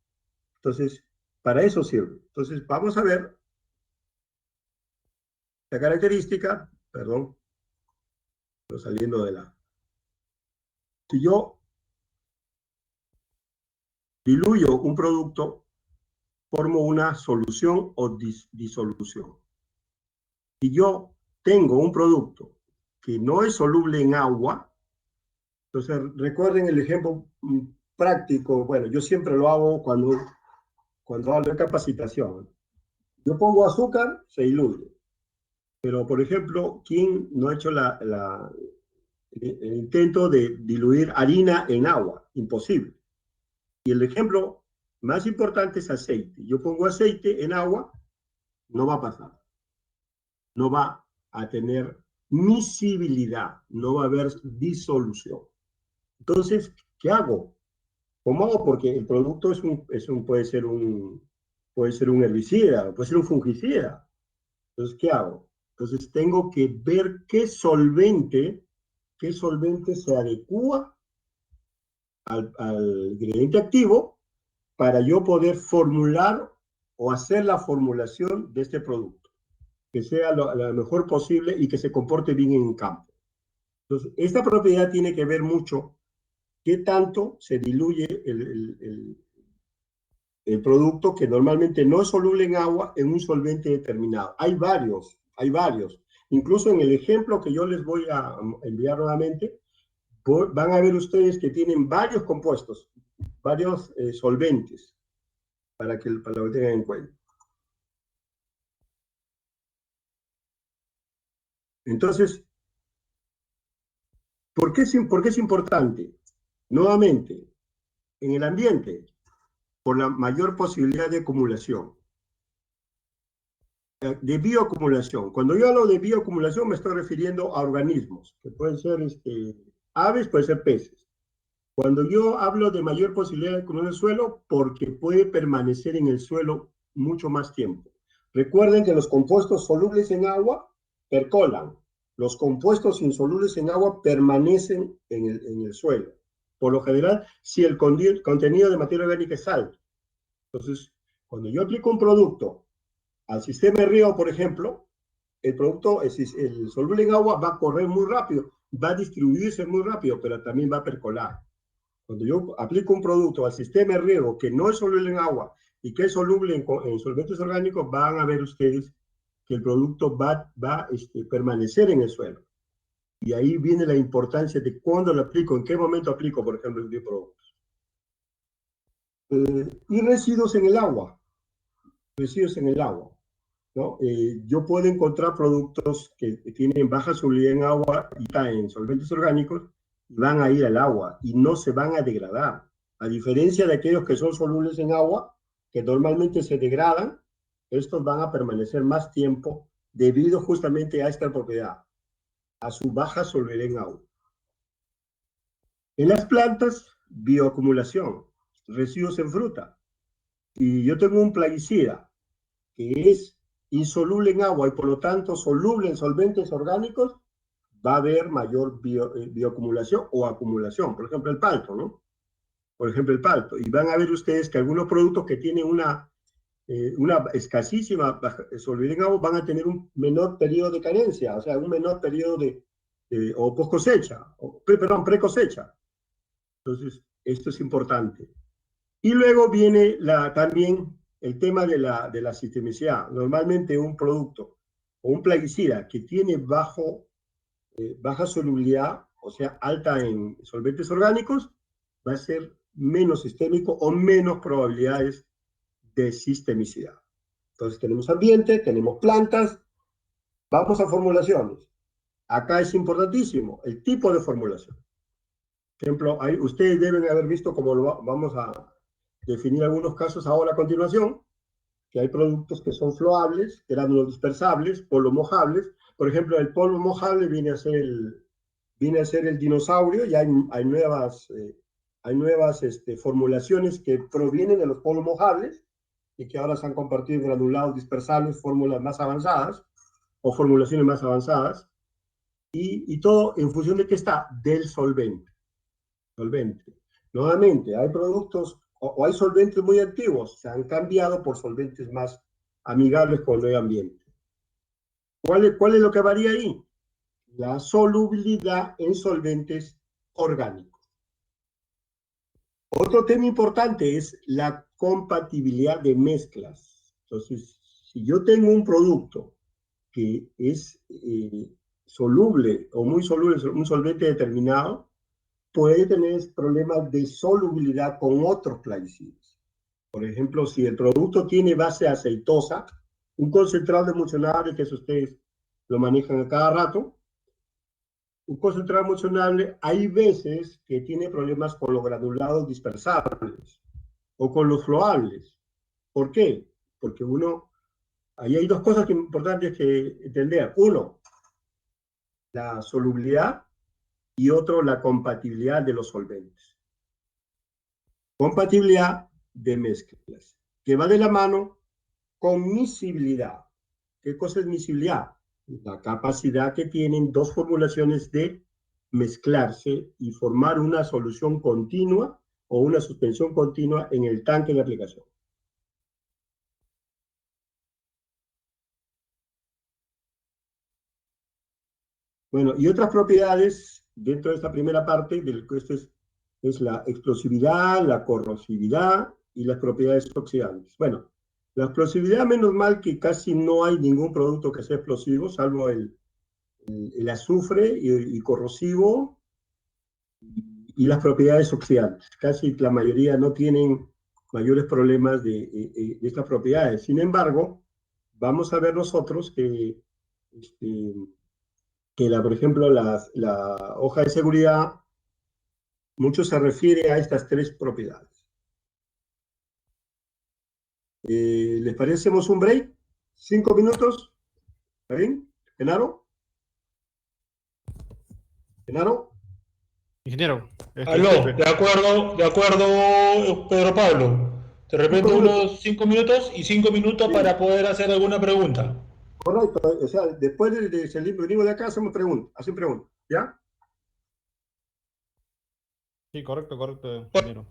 entonces para eso sirve. Entonces vamos a ver la característica, perdón, estoy saliendo de la... Si yo diluyo un producto, formo una solución o disolución. Si yo tengo un producto que no es soluble en agua, entonces recuerden el ejemplo práctico, bueno, yo siempre lo hago cuando hablo de capacitación. Yo pongo azúcar, se diluye. Pero, por ejemplo, ¿quién no ha hecho el intento de diluir harina en agua? Imposible. Y el ejemplo más importante es aceite. Yo pongo aceite en agua, no va a pasar. No va a tener miscibilidad, no va a haber disolución. Entonces, ¿qué hago? ¿Cómo hago? Porque el producto puede ser un herbicida, puede ser un fungicida. Entonces, ¿qué hago? Entonces, tengo que ver qué solvente se adecua al ingrediente activo para yo poder formular o hacer la formulación de este producto, que sea lo mejor posible y que se comporte bien en campo. Entonces, esta propiedad tiene que ver mucho qué tanto se diluye el producto que normalmente no es soluble en agua en un solvente determinado. Hay varios, hay varios. Incluso en el ejemplo que yo les voy a enviar nuevamente, van a ver ustedes que tienen varios compuestos, varios solventes, para que lo tengan en cuenta. Entonces, ¿por qué es importante? Nuevamente, en el ambiente, por la mayor posibilidad de acumulación, de bioacumulación. Cuando yo hablo de bioacumulación me estoy refiriendo a organismos, que pueden ser aves, pueden ser peces. Cuando yo hablo de mayor posibilidad de acumular el suelo, porque puede permanecer en el suelo mucho más tiempo. Recuerden que los compuestos solubles en agua percolan. Los compuestos insolubles en agua permanecen en el suelo. Por lo general, si el contenido de materia orgánica es alto. Entonces, cuando yo aplico un producto al sistema de riego, por ejemplo, el soluble en agua va a correr muy rápido, va a distribuirse muy rápido, pero también va a percolar. Cuando yo aplico un producto al sistema de riego que no es soluble en agua y que es soluble en solventes orgánicos, van a ver ustedes que el producto va a permanecer en el suelo. Y ahí viene la importancia de cuándo lo aplico, en qué momento aplico, por ejemplo, el bioproducto. Y residuos en el agua. residuos en el agua, ¿no? Yo puedo encontrar productos que tienen baja solubilidad en agua y en solventes orgánicos y van a ir al agua y no se van a degradar. A diferencia de aquellos que son solubles en agua, que normalmente se degradan, estos van a permanecer más tiempo debido justamente a esta propiedad, a su baja solubilidad en agua. En las plantas, bioacumulación, residuos en fruta. Y yo tengo un plaguicida que es insoluble en agua y por lo tanto soluble en solventes orgánicos, va a haber mayor bioacumulación o acumulación. Por ejemplo, el palto, ¿no? Por ejemplo, el palto. Y van a ver ustedes que algunos productos que tienen una escasísima solubilidad en agua van a tener un menor periodo de carencia, o sea, un menor periodo o post cosecha, perdón, pre cosecha. Entonces, esto es importante. Y luego viene también el tema de la sistemicidad. Normalmente un producto o un plaguicida que tiene baja solubilidad, o sea, alta en solventes orgánicos, va a ser menos sistémico o menos probabilidades de sistemicidad. Entonces tenemos ambiente, tenemos plantas, vamos a formulaciones. Acá es importantísimo el tipo de formulación. Por ejemplo, ustedes deben haber visto cómo vamos a definir algunos casos ahora a continuación, que hay productos que son floables, gránulos dispersables, polvo mojables. Por ejemplo, el polvo mojable viene a ser el dinosaurio y hay nuevas formulaciones que provienen de los polvos mojables y que ahora se han convertido en granulados dispersables, fórmulas más avanzadas o formulaciones más avanzadas. Y todo en función de qué está, del solvente. Nuevamente, hay productos o hay solventes muy activos, se han cambiado por solventes más amigables con el medio ambiente. ¿Cuál es lo que varía ahí? La solubilidad en solventes orgánicos. Otro tema importante es la compatibilidad de mezclas. Entonces, si yo tengo un producto que es soluble o muy soluble en un solvente determinado, puede tener problemas de solubilidad con otros plaguicidas. Por ejemplo, si el producto tiene base aceitosa, un concentrado emulsionable, que eso ustedes lo manejan a cada rato, un concentrado emulsionable, hay veces que tiene problemas con los granulados dispersables o con los floables. ¿Por qué? Porque ahí hay dos cosas importantes que entender. Uno, la solubilidad y otro, la compatibilidad de los solventes. Compatibilidad de mezclas, que va de la mano con miscibilidad. ¿Qué cosa es miscibilidad? La capacidad que tienen dos formulaciones de mezclarse y formar una solución continua o una suspensión continua en el tanque de aplicación. Bueno, y otras propiedades dentro de esta primera parte, esto es la explosividad, la corrosividad y las propiedades oxidantes. Bueno, la explosividad, menos mal que casi no hay ningún producto que sea explosivo, salvo el azufre y corrosivo y las propiedades oxidantes. Casi la mayoría no tienen mayores problemas de estas propiedades. Sin embargo, vamos a ver nosotros este, por ejemplo, la hoja de seguridad, mucho se refiere a estas tres propiedades. ¿Les parece hacemos un break? 5 minutos. ¿Está bien? ¿Genaro? ¿Genaro? Ingeniero, Aló, disculpe. de acuerdo, Pedro Pablo. De cinco repente minutos. unos 5 minutos y 5 minutos Sí, para poder hacer alguna pregunta. correcto. O sea, después de salir, venimos de acá, hacen preguntas. ¿Ya? Sí, correcto, correcto, ingeniero.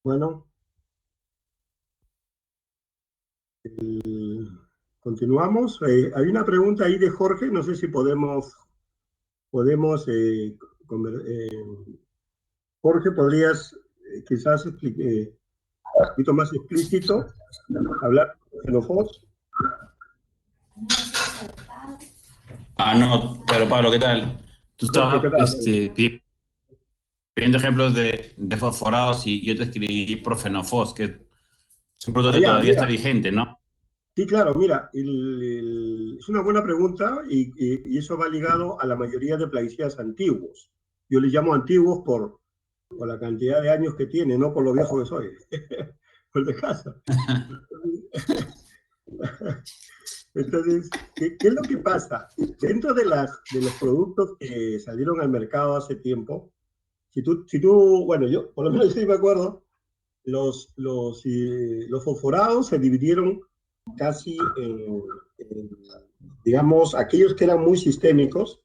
Bueno, continuamos. Hay una pregunta ahí de Jorge, no sé si podemos Jorge, ¿podrías quizás un poquito más explícito hablar de xenofobos? No, pero Pablo, ¿qué tal? Tú Jorge, ¿qué estabas tal? pidiendo ejemplos de fosforados y yo te escribí profenofos, que es un producto que Ya, todavía está mira, vigente, ¿no? sí, claro, mira, es una buena pregunta y eso va ligado a la mayoría de plaguicidas antiguos. Yo les llamo antiguos por la cantidad de años que tiene, no por lo viejo que soy, por de casa. Entonces, ¿qué es lo que pasa? Dentro de los productos que salieron al mercado hace tiempo, bueno, yo por lo menos sí me acuerdo, los fosforados se dividieron casi digamos, aquellos que eran muy sistémicos.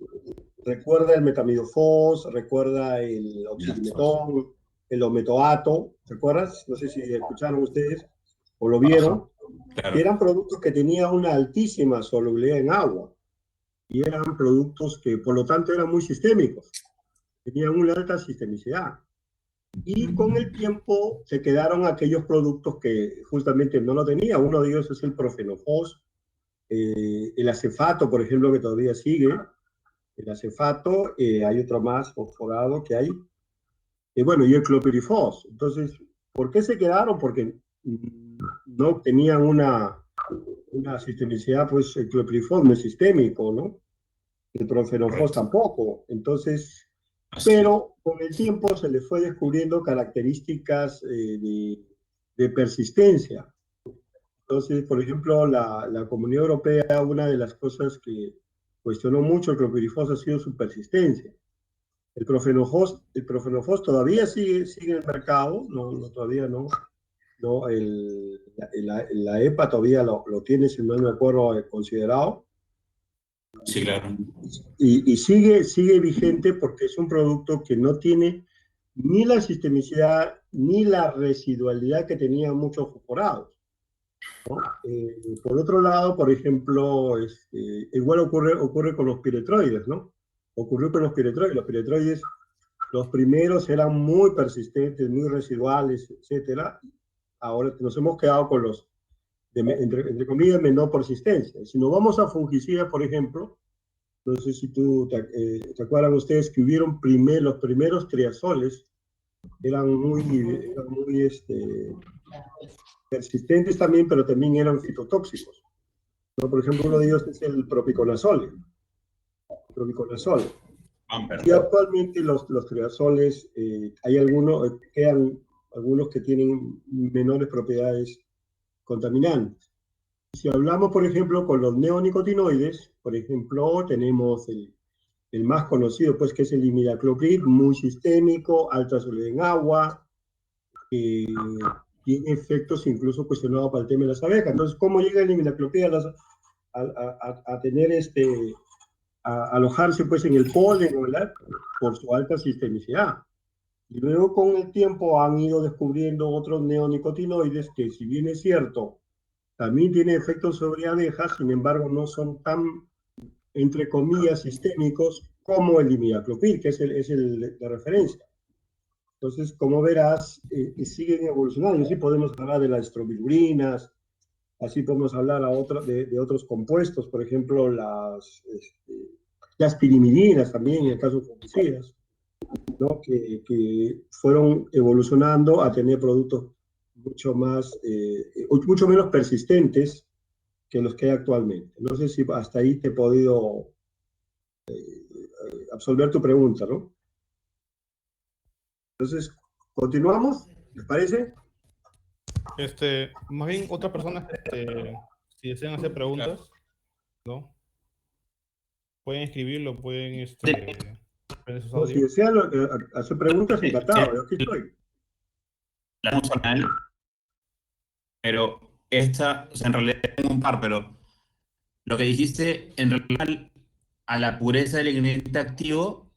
Recuerda el metamidofos, recuerda el oxilimetón, el ometoato, ¿te acuerdas? No sé si escucharon ustedes o lo Ajá, vieron, que claro. eran productos que tenían una altísima solubilidad en agua y eran productos que por lo tanto eran muy sistémicos, tenían una alta sistemicidad. Y con el tiempo se quedaron aquellos productos que justamente no lo tenían. Uno de ellos es el profenofos, el acefato, por ejemplo, que todavía sigue. El acefato, hay otro más fosforado que hay. Y bueno, y el clopirifos. Entonces, ¿por qué se quedaron? Porque no tenían una sistemicidad, pues el clopirifos no es sistémico, ¿no? El profenofos Correcto. tampoco. Entonces, Así es. pero con el tiempo se le fue descubriendo características de persistencia. Entonces, por ejemplo, la Comunidad Europea, una de las cosas que cuestionó mucho el clopirifos ha sido su persistencia. El profenofos todavía sigue en el mercado, todavía no, la EPA todavía lo tiene, si no me acuerdo, considerado, Sí, claro. y sigue vigente porque es un producto que no tiene ni la sistemicidad ni la residualidad que tenían muchos fosforados, ¿no? Por otro lado, por ejemplo, igual ocurre con los piretroides, ¿no? Ocurrió con los piretroides. Los piretroides, los primeros eran muy persistentes, muy residuales, etcétera. Ahora nos hemos quedado con los, entre comillas, menor persistencia. Si nos vamos a fungicidas, por ejemplo, no sé si te acuerdan ustedes que hubieron los primeros triazoles, eran muy persistentes también, pero también eran fitotóxicos, ¿no? Por ejemplo, uno de ellos es el propiconazole. Bumper. Y actualmente los triazoles, hay algunos que tienen menores propiedades contaminantes. Si hablamos, por ejemplo, con los neonicotinoides, por ejemplo, tenemos el más conocido, pues, que es el imidacloprid, muy sistémico, alta solubilidad en agua, tiene efectos incluso cuestionados para el tema de las abejas. Entonces, ¿cómo llega el imidacloprid a tener a alojarse, pues, en el polen, ¿verdad? Por su alta sistemicidad? Y luego con el tiempo han ido descubriendo otros neonicotinoides que, si bien es cierto, también tienen efectos sobre abejas, sin embargo no son tan entre comillas, sistémicos, como el imidacloprid, que es el de referencia. Entonces, como verás, siguen evolucionando. Y así podemos hablar de las estrobilurinas, así podemos hablar de otros compuestos, por ejemplo, las pirimidinas también, en el caso de fungicidas, ¿no? Que fueron evolucionando a tener productos mucho menos persistentes que los que hay actualmente. No sé si hasta ahí te he podido absolver tu pregunta, ¿no? Entonces, ¿continuamos? ¿Les parece? Más bien, otras personas, si desean hacer preguntas, ¿no? Pueden escribirlo, pueden, prender sus O si audios. desean hacer preguntas, encantado, yo aquí estoy. La emocional, pero esta, o sea, en realidad tengo un par, pero lo que dijiste en realidad a la pureza del ingrediente activo,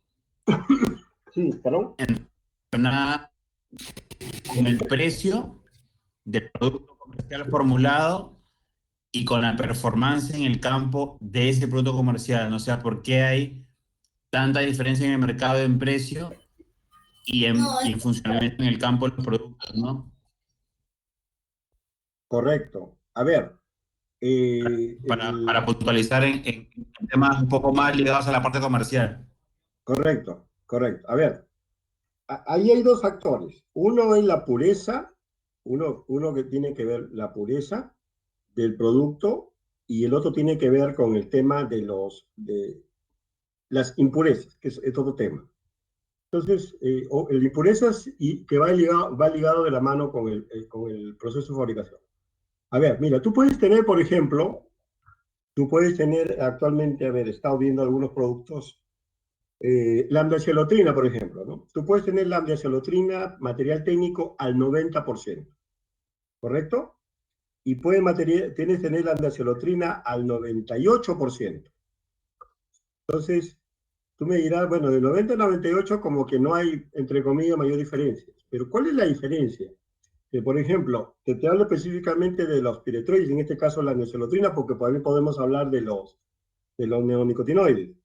Sí, perdón. nada con el precio del producto comercial formulado y con la performance en el campo de ese producto comercial. ¿No? O sea, ¿por qué hay tanta diferencia en el mercado en precio y en funcionamiento en el campo de los productos, ¿no? Correcto. A ver, Para puntualizar en temas un poco más ligados a la parte comercial. correcto, correcto. A ver, ahí hay dos factores. Uno es la pureza, uno que tiene que ver la pureza del producto y el otro tiene que ver con el tema de las impurezas, que es otro tema. Entonces, el impurezas y que va ligado de la mano con el proceso de fabricación. A ver, mira, tú puedes tener, por ejemplo, tú puedes tener actualmente, a ver, he estado viendo algunos productos, lambda-cialotrina, por ejemplo, ¿no? Tú puedes tener lambda-cialotrina, material técnico al 90%, ¿correcto? Y tienes que tener lambda-cialotrina al 98%. Entonces, tú me dirás, bueno, de 90 a 98 como que no hay, entre comillas, mayor diferencia. Pero ¿cuál es la diferencia? Que, por ejemplo, que te hablo específicamente de los piretroides, en este caso la neocelotrina, porque también podemos hablar de los neonicotinoides.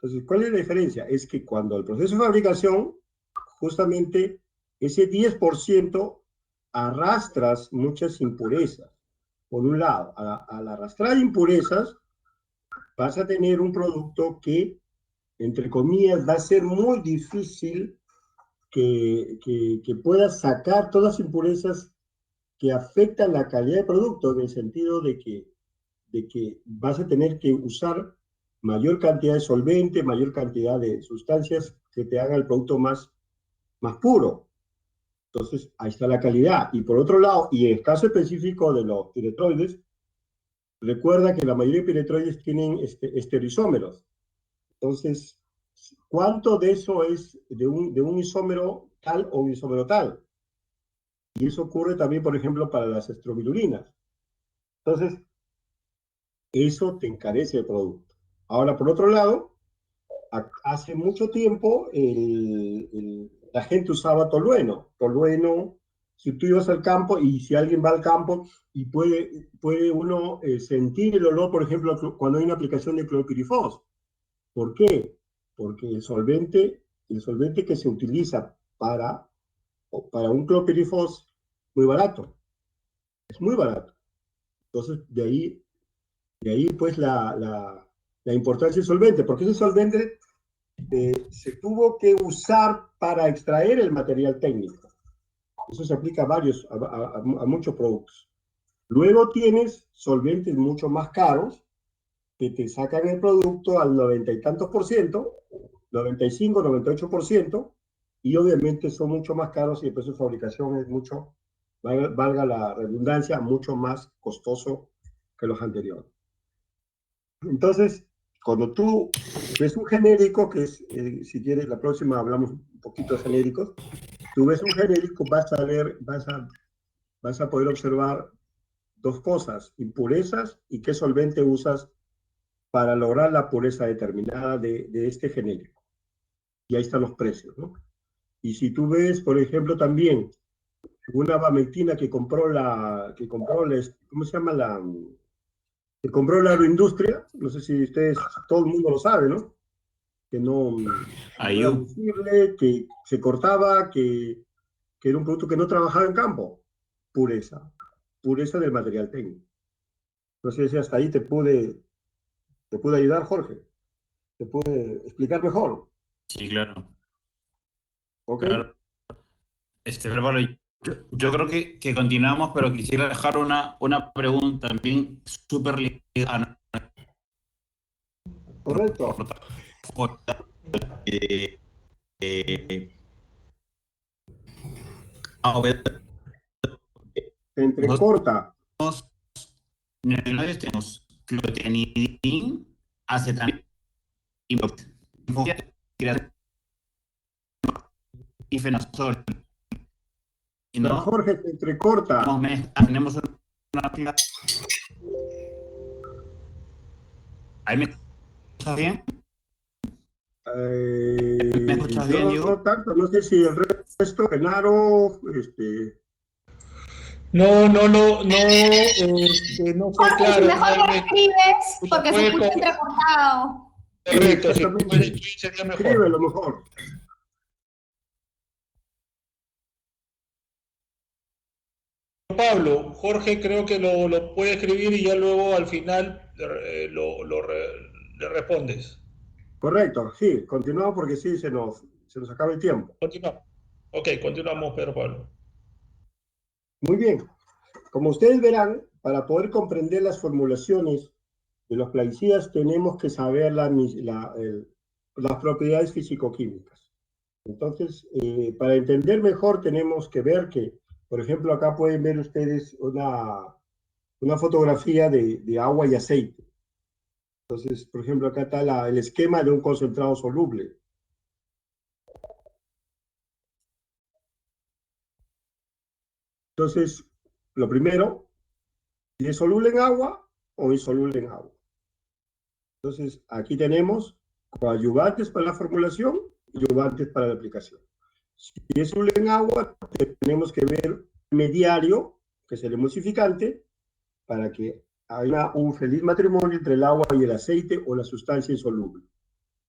Entonces, ¿cuál es la diferencia? Es que cuando el proceso de fabricación, justamente ese 10% arrastras muchas impurezas. Por un lado, al arrastrar impurezas, vas a tener un producto que, entre comillas, va a ser muy difícil que puedas sacar todas las impurezas que afectan la calidad del producto, en el sentido de que vas a tener que usar mayor cantidad de solvente, mayor cantidad de sustancias que te hagan el producto más puro. Entonces, ahí está la calidad. Y por otro lado, y en el caso específico de los piretroides, recuerda que la mayoría de piretroides tienen estereoisómeros. Entonces, ¿cuánto de eso es de un isómero tal o un isómero tal? Y eso ocurre también, por ejemplo, para las estrobilulinas. Entonces, eso te encarece el producto. Ahora, por otro lado, hace mucho tiempo la gente usaba tolueno. Tolueno, si tú ibas al campo y si alguien va al campo y puede uno sentir el olor, por ejemplo, cuando hay una aplicación de clorpirifos. ¿Por qué? Porque el solvente que se utiliza para un clorpirifos muy barato, es muy barato. Entonces, de ahí pues la importancia del solvente, porque ese solvente se tuvo que usar para extraer el material técnico. Eso se aplica a muchos productos. Luego tienes solventes mucho más caros que te sacan el producto al 90 y tantos por ciento, 95, 98%, y obviamente son mucho más caros y el precio de fabricación es mucho, valga la redundancia, mucho más costoso que los anteriores. Entonces, cuando tú ves un genérico, que es, si quieres, la próxima hablamos un poquito de genéricos, tú ves un genérico, vas a poder observar dos cosas: impurezas y qué solvente usas para lograr la pureza determinada de este genérico. Y ahí están los precios, ¿no? Y si tú ves, por ejemplo, también una bamectina que compró ¿cómo se llama? Se compró la agroindustria, no sé si ustedes, todo el mundo lo sabe, ¿no? Que no Ahí, era admisible, que se cortaba, que era un producto que no trabajaba en campo. Pureza, pureza del material técnico. No sé si hasta ahí te pude ayudar, Jorge. Te pude explicar mejor, sí, claro. ¿ok? Claro. Pero Pablo, yo creo que continuamos, pero quisiera dejar una pregunta también súper ligada a Correcto. eh, eh, a ver, Se nosotros entrecorta. tenemos clothianidin, acetamida y fenazol, Pero ¿no? Jorge, se entrecorta. Tenemos una... ¿Ahí me escuchas bien? ¿Me escuchas bien, Yo no Diego? tanto, no sé si el resto, Genaro, no fue Jorge, si claro mejor me realmente. escribes, Si porque se puede escucha entrecortado. correcto, si puede exactamente, escribir sería escribe mejor. lo mejor. Pablo, Jorge creo que lo puede escribir y ya luego al final le respondes. Correcto, sí, continuamos porque sí, se nos acaba el tiempo. Continuamos. Ok, continuamos, Pedro Pablo. Muy bien, como ustedes verán, para poder comprender las formulaciones de los plaguicidas tenemos que saber las propiedades físico-químicas. Entonces, para entender mejor tenemos que ver que, por ejemplo, acá pueden ver ustedes una fotografía de agua y aceite. Entonces, por ejemplo, acá está el esquema de un concentrado soluble. Entonces, lo primero, si es soluble en agua o insoluble en agua. Entonces, aquí tenemos coadyuvantes para la formulación y coadyuvantes para la aplicación. Si es soluble en agua, tenemos que ver mediario, que es el emulsificante, para que haya un feliz matrimonio entre el agua y el aceite o la sustancia insoluble.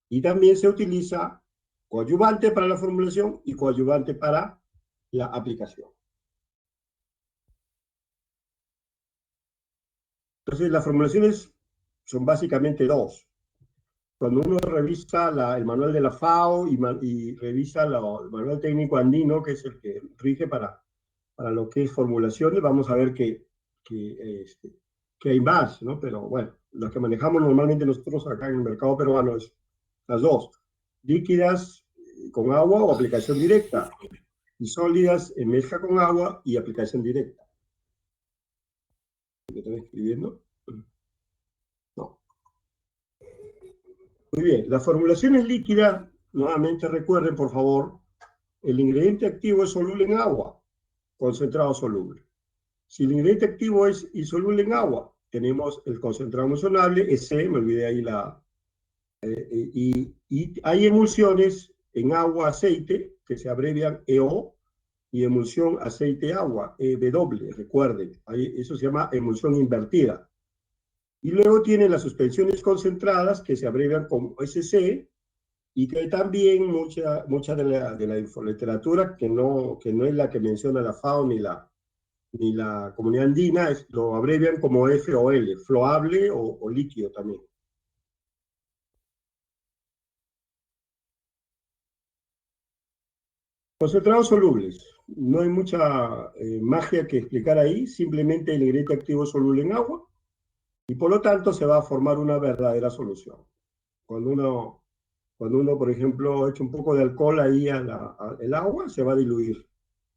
Y también se utiliza coadyuvante para la formulación y coadyuvante para la aplicación. Entonces, las formulaciones son básicamente dos. Cuando uno revisa el manual de la FAO y revisa el manual técnico andino, que es el que rige para lo que es formulaciones, vamos a ver que hay más, ¿no? Pero bueno, las que manejamos normalmente nosotros acá en el mercado peruano es las dos. Líquidas con agua o aplicación directa, y sólidas en mezcla con agua y aplicación directa. ¿Qué estoy escribiendo? No. Muy bien, las formulaciones líquidas, nuevamente recuerden, por favor, el ingrediente activo es soluble en agua, concentrado soluble. Si el ingrediente activo es insoluble en agua, tenemos el concentrado emulsionable, EC, me olvidé ahí y hay emulsiones en agua-aceite que se abrevian EO y emulsión aceite-agua, EW, recuerden, eso se llama emulsión invertida. Y luego tiene las suspensiones concentradas que se abrevian como SC y que también mucha de la literatura que no es la que menciona la FAO ni la comunidad andina, lo abrevian como FOL, floable o líquido también. Concentrados solubles. No hay mucha magia que explicar ahí, simplemente el ingrediente activo es soluble en agua y por lo tanto se va a formar una verdadera solución. Cuando uno, por ejemplo, echa un poco de alcohol ahí el agua, se va a diluir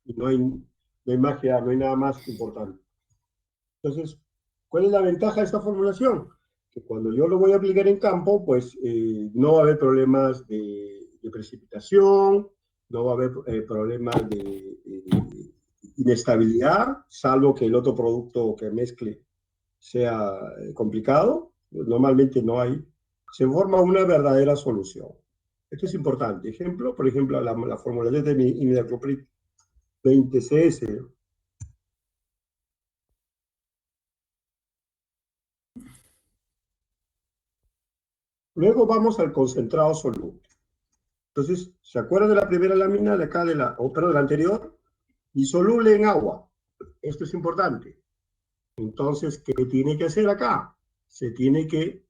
y no hay magia, no hay nada más importante. Entonces, ¿cuál es la ventaja de esta formulación? Que cuando yo lo voy a aplicar en campo, pues no va a haber problemas de precipitación, no va a haber problemas de inestabilidad, salvo que el otro producto que mezcle sea complicado. Normalmente no hay. Se forma una verdadera solución. Esto es importante. Ejemplo, por ejemplo, la formulación de mi imidacloprid 20CS. Luego vamos al concentrado soluble. Entonces, ¿se acuerdan de la primera lámina de acá, de la anterior? Insoluble en agua. Esto es importante. Entonces, ¿qué tiene que hacer acá? Se tiene que,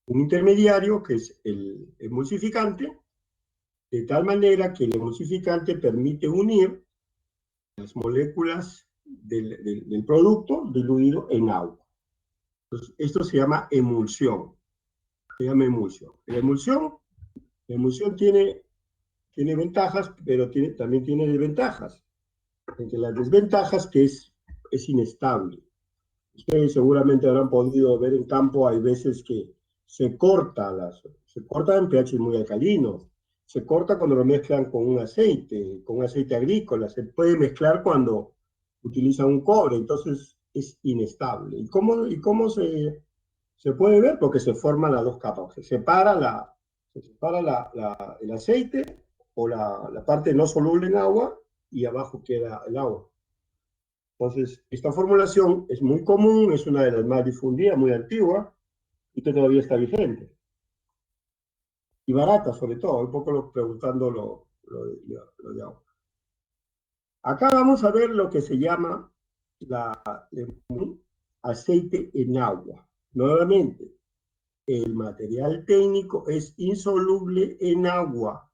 un intermediario, que es el emulsificante, de tal manera que el emulsificante permite unir las moléculas del producto diluido en agua. Entonces, esto se llama emulsión. Se llama emulsión. La emulsión tiene ventajas, pero también tiene desventajas. Entre las desventajas que es inestable. Ustedes seguramente habrán podido ver en campo, hay veces que se corta en pH muy alcalinos, se corta cuando lo mezclan con un aceite agrícola, se puede mezclar cuando utilizan un cobre, entonces es inestable. ¿Y cómo se puede ver? Porque se forman las dos capas, se separa el aceite o la parte no soluble en agua y abajo queda el agua. Entonces, esta formulación es muy común, es una de las más difundidas, muy antigua, y que todavía está vigente. Y barata, sobre todo, un poco preguntando lo de agua. Acá vamos a ver lo que se llama aceite en agua. Nuevamente, el material técnico es insoluble en agua.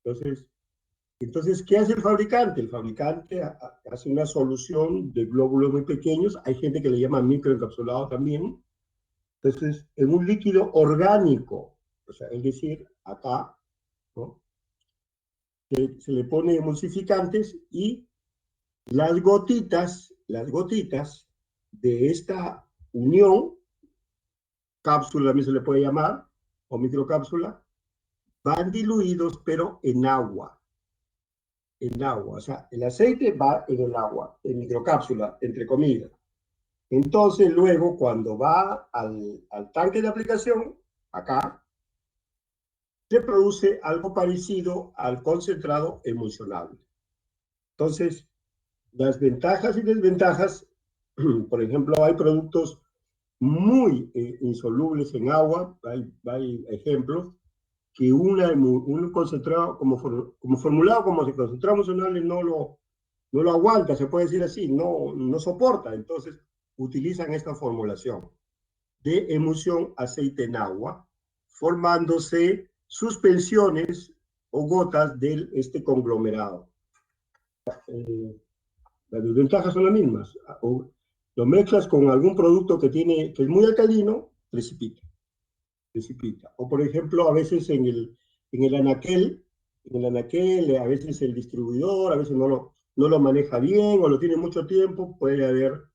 Entonces, ¿qué hace el fabricante? El fabricante hace una solución de glóbulos muy pequeños, hay gente que le llama microencapsulado también. Entonces, en un líquido orgánico, o sea, es decir, acá, ¿no? Se le pone emulsificantes y las gotitas de esta unión, cápsula también se le puede llamar, o microcápsula, van diluidos, pero en agua. O sea, el aceite va en el agua, en microcápsula, entre comillas. Entonces, luego, cuando va al tanque de aplicación, acá, se produce algo parecido al concentrado emulsionable. Entonces, las ventajas y desventajas, por ejemplo, hay productos muy insolubles en agua, hay ejemplos, que un concentrado, como formulado como concentrado emulsionable, no lo aguanta, se puede decir así, no soporta. Entonces, utilizan esta formulación de emulsión aceite en agua, formándose suspensiones o gotas de este conglomerado. Las desventajas son las mismas. Lo mezclas con algún producto que es muy alcalino, precipita. O por ejemplo, a veces en el anaquel, a veces el distribuidor, a veces no lo maneja bien o lo tiene mucho tiempo, puede haber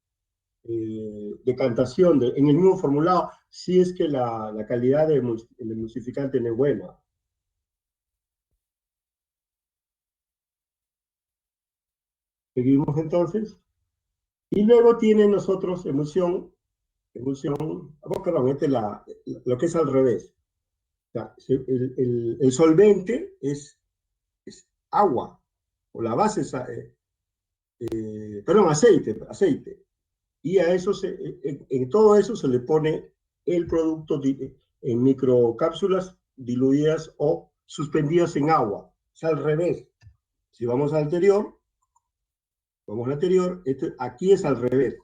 decantación en el mismo formulado, si es que la calidad del emulsificante no es buena. Seguimos entonces. Y luego tienen nosotros emulsión, perdón, lo que es al revés. O sea, el solvente es agua, o la base es, aceite. Y a eso en todo eso se le pone el producto en microcápsulas diluidas o suspendidas en agua. O sea, al revés. Si vamos al anterior, aquí es al revés.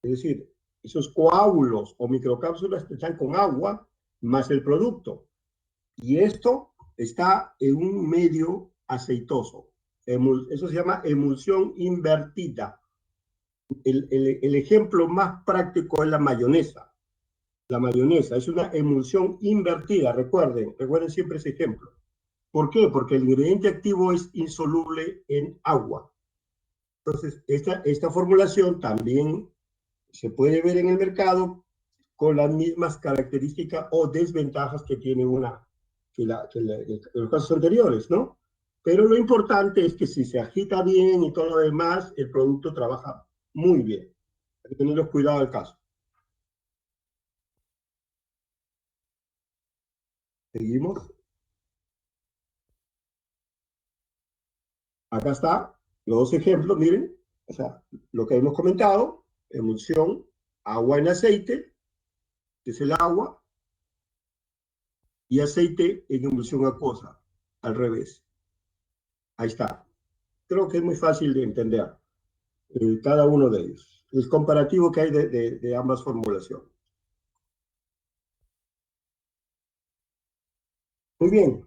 Es decir, esos coágulos o microcápsulas están con agua más el producto. Y esto está en un medio aceitoso. Eso se llama emulsión invertida. El ejemplo más práctico es la mayonesa. La mayonesa es una emulsión invertida, recuerden siempre ese ejemplo. ¿Por qué? Porque el ingrediente activo es insoluble en agua. Entonces, esta formulación también se puede ver en el mercado con las mismas características o desventajas que tiene los casos anteriores, ¿no? Pero lo importante es que si se agita bien y todo lo demás, el producto trabaja muy bien. Hay que tener cuidado al caso. Seguimos. Acá está los dos ejemplos, miren. O sea, lo que hemos comentado, emulsión, agua en aceite, que es el agua, y aceite en emulsión acuosa, al revés. Ahí está. Creo que es muy fácil de entender cada uno de ellos. El comparativo que hay de ambas formulaciones. Muy bien.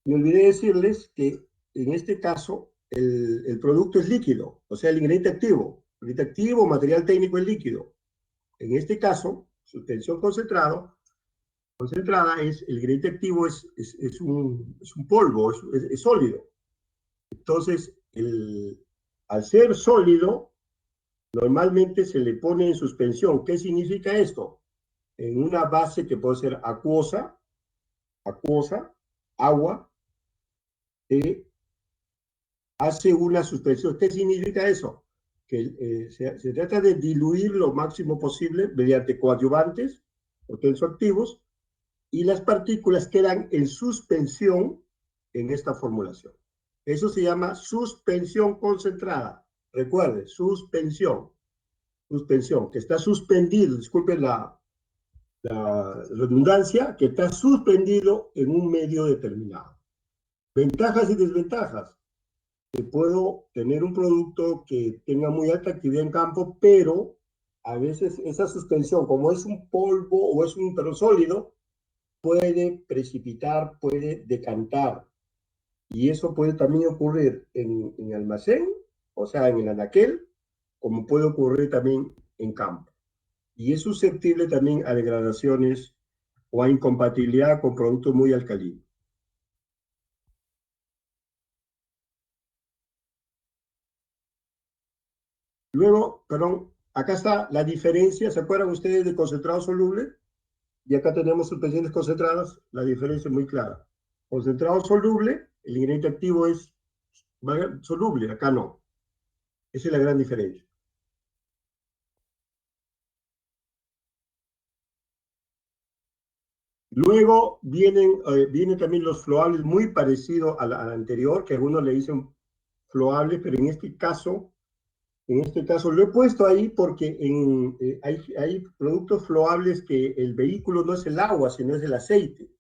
Me olvidé decirles que en este caso el producto es líquido, o sea, el ingrediente activo. El ingrediente activo, material técnico es líquido. En este caso, suspensión concentrada es, el ingrediente activo es un polvo, es sólido. Entonces, al ser sólido, normalmente se le pone en suspensión. ¿Qué significa esto? En una base que puede ser acuosa, agua, hace una suspensión. ¿Qué significa eso? Que se trata de diluir lo máximo posible mediante coadyuvantes o tensoactivos y las partículas quedan en suspensión en esta formulación. Eso se llama suspensión concentrada. Recuerden, suspensión, que está suspendido, disculpen la redundancia, que está suspendido en un medio determinado. Ventajas y desventajas. Que puedo tener un producto que tenga muy alta actividad en campo, pero a veces esa suspensión, como es un polvo o es un sólido, puede precipitar, puede decantar. Y eso puede también ocurrir en almacén, o sea, en el anaquel, como puede ocurrir también en campo. Y es susceptible también a degradaciones o a incompatibilidad con productos muy alcalinos. Luego, perdón, acá está la diferencia, ¿se acuerdan ustedes de concentrado soluble? Y acá tenemos suspensiones concentradas, la diferencia es muy clara. Concentrado soluble, el ingrediente activo es soluble, acá no. Esa es la gran diferencia. Luego vienen también los floables muy parecidos al anterior, que algunos le dicen floables, pero en este caso lo he puesto ahí porque hay productos floables que el vehículo no es el agua, sino es el aceite.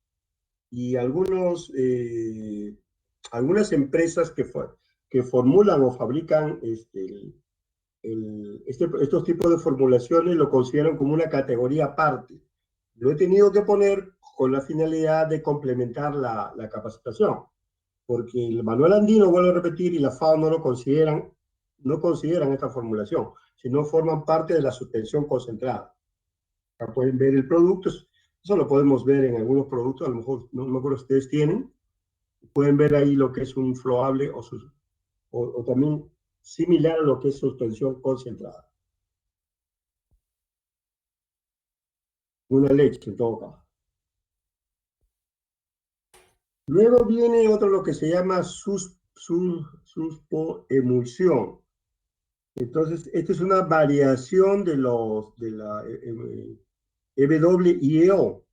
Y algunas empresas que formulan o fabrican estos tipos de formulaciones lo consideran como una categoría aparte. Lo he tenido que poner con la finalidad de complementar la capacitación, porque el manual andino, vuelvo a repetir, y la FAO no consideran esta formulación, sino forman parte de la suspensión concentrada. Acá pueden ver el producto, eso lo podemos ver en algunos productos, a lo mejor no me acuerdo si ustedes tienen, pueden ver ahí lo que es un floable o también similar a lo que es suspensión concentrada. Una leche en todo caso. Luego viene otro lo que se llama suspoemulsión. Entonces, esta es una variación de la EWIEO.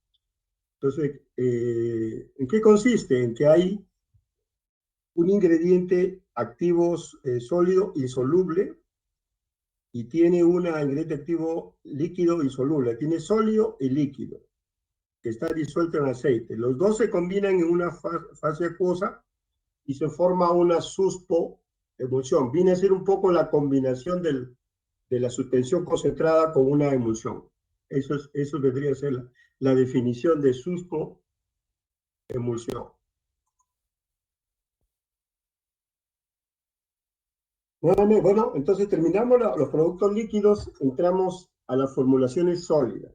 Entonces, ¿en qué consiste? En que hay un ingrediente activo sólido insoluble y tiene un ingrediente activo líquido insoluble. Tiene sólido y líquido, que está disuelto en aceite. Los dos se combinan en una fase acuosa y se forma una suspoemulsión. Viene a ser un poco la combinación de la suspensión concentrada con una emulsión. Eso debería ser la definición de suspoemulsión. Bueno, entonces terminamos los productos líquidos, entramos a las formulaciones sólidas.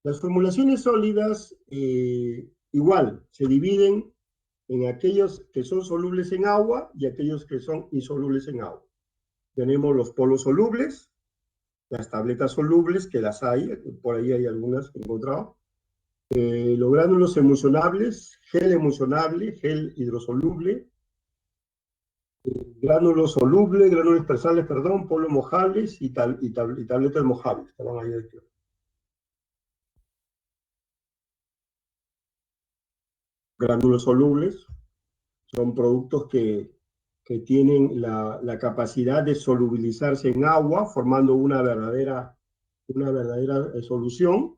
Las formulaciones sólidas, igual, se dividen en aquellos que son solubles en agua y aquellos que son insolubles en agua. Tenemos los polos solubles, las tabletas solubles, que las hay, por ahí hay algunas que he encontrado. Los gránulos emulsionables, gel emulsionable, gel hidrosoluble, gránulos solubles, gránulos dispersables, perdón, polos mojables y tabletas mojables. Estaban ahí aquí. Gránulos solubles son productos que tienen la capacidad de solubilizarse en agua, formando una verdadera solución.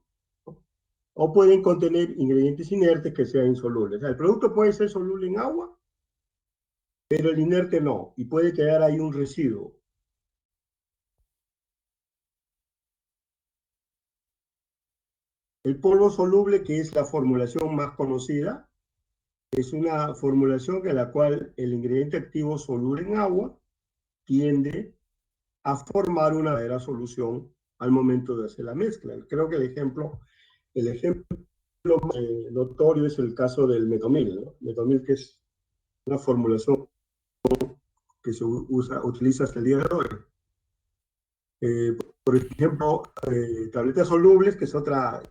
o pueden contener ingredientes inertes que sean insolubles. O sea, el producto puede ser soluble en agua, pero el inerte no, y puede quedar ahí un residuo. El polvo soluble, que es la formulación más conocida, es una formulación en la cual el ingrediente activo soluble en agua tiende a formar una verdadera solución al momento de hacer la mezcla. Creo que el ejemplo notorio es el caso del metomil, ¿no? Metomil, que es una formulación que se utiliza hasta el día de hoy. Por ejemplo, tabletas solubles, que es otra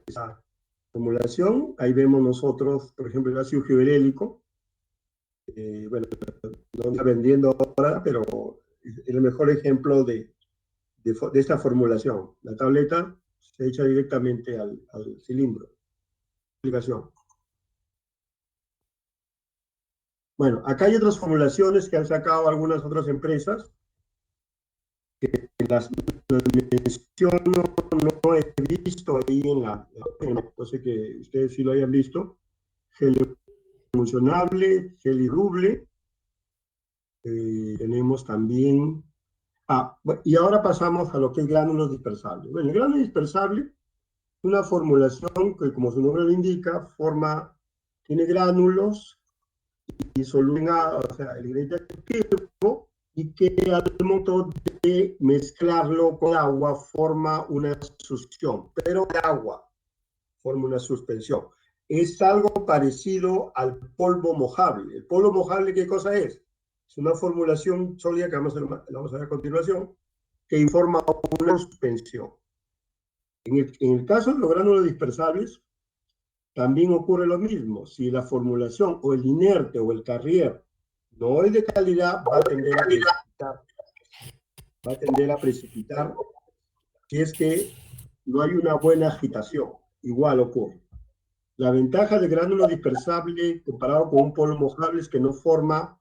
formulación. Ahí vemos nosotros, por ejemplo, el ácido giberélico. Bueno, no está vendiendo ahora, pero es el mejor ejemplo de esta formulación. La tableta se echa directamente al cilindro. Aplicación. Bueno, acá hay otras formulaciones que han sacado algunas otras empresas, que las menciono, no he visto ahí no sé que ustedes sí lo hayan visto. Gel emulsionable, gel irruble, tenemos también, y ahora pasamos a lo que es gránulos dispersables. Bueno, el gránulo dispersable es una formulación que, como su nombre lo indica, tiene gránulos insoluble en agua, o sea, el ingrediente activo, y que al momento de mezclarlo con agua forma una suspensión, pero el agua forma una suspensión. Es algo parecido al polvo mojable. ¿El polvo mojable qué cosa es? Es una formulación sólida que vamos a ver a continuación, que informa una suspensión. En el caso de los gránulos dispersables, también ocurre lo mismo. Si la formulación o el inerte o el carrier no es de calidad, va a tender a precipitar si es que no hay una buena agitación. Igual ocurre. La ventaja del gránulo dispersable comparado con un polvo mojable es que no forma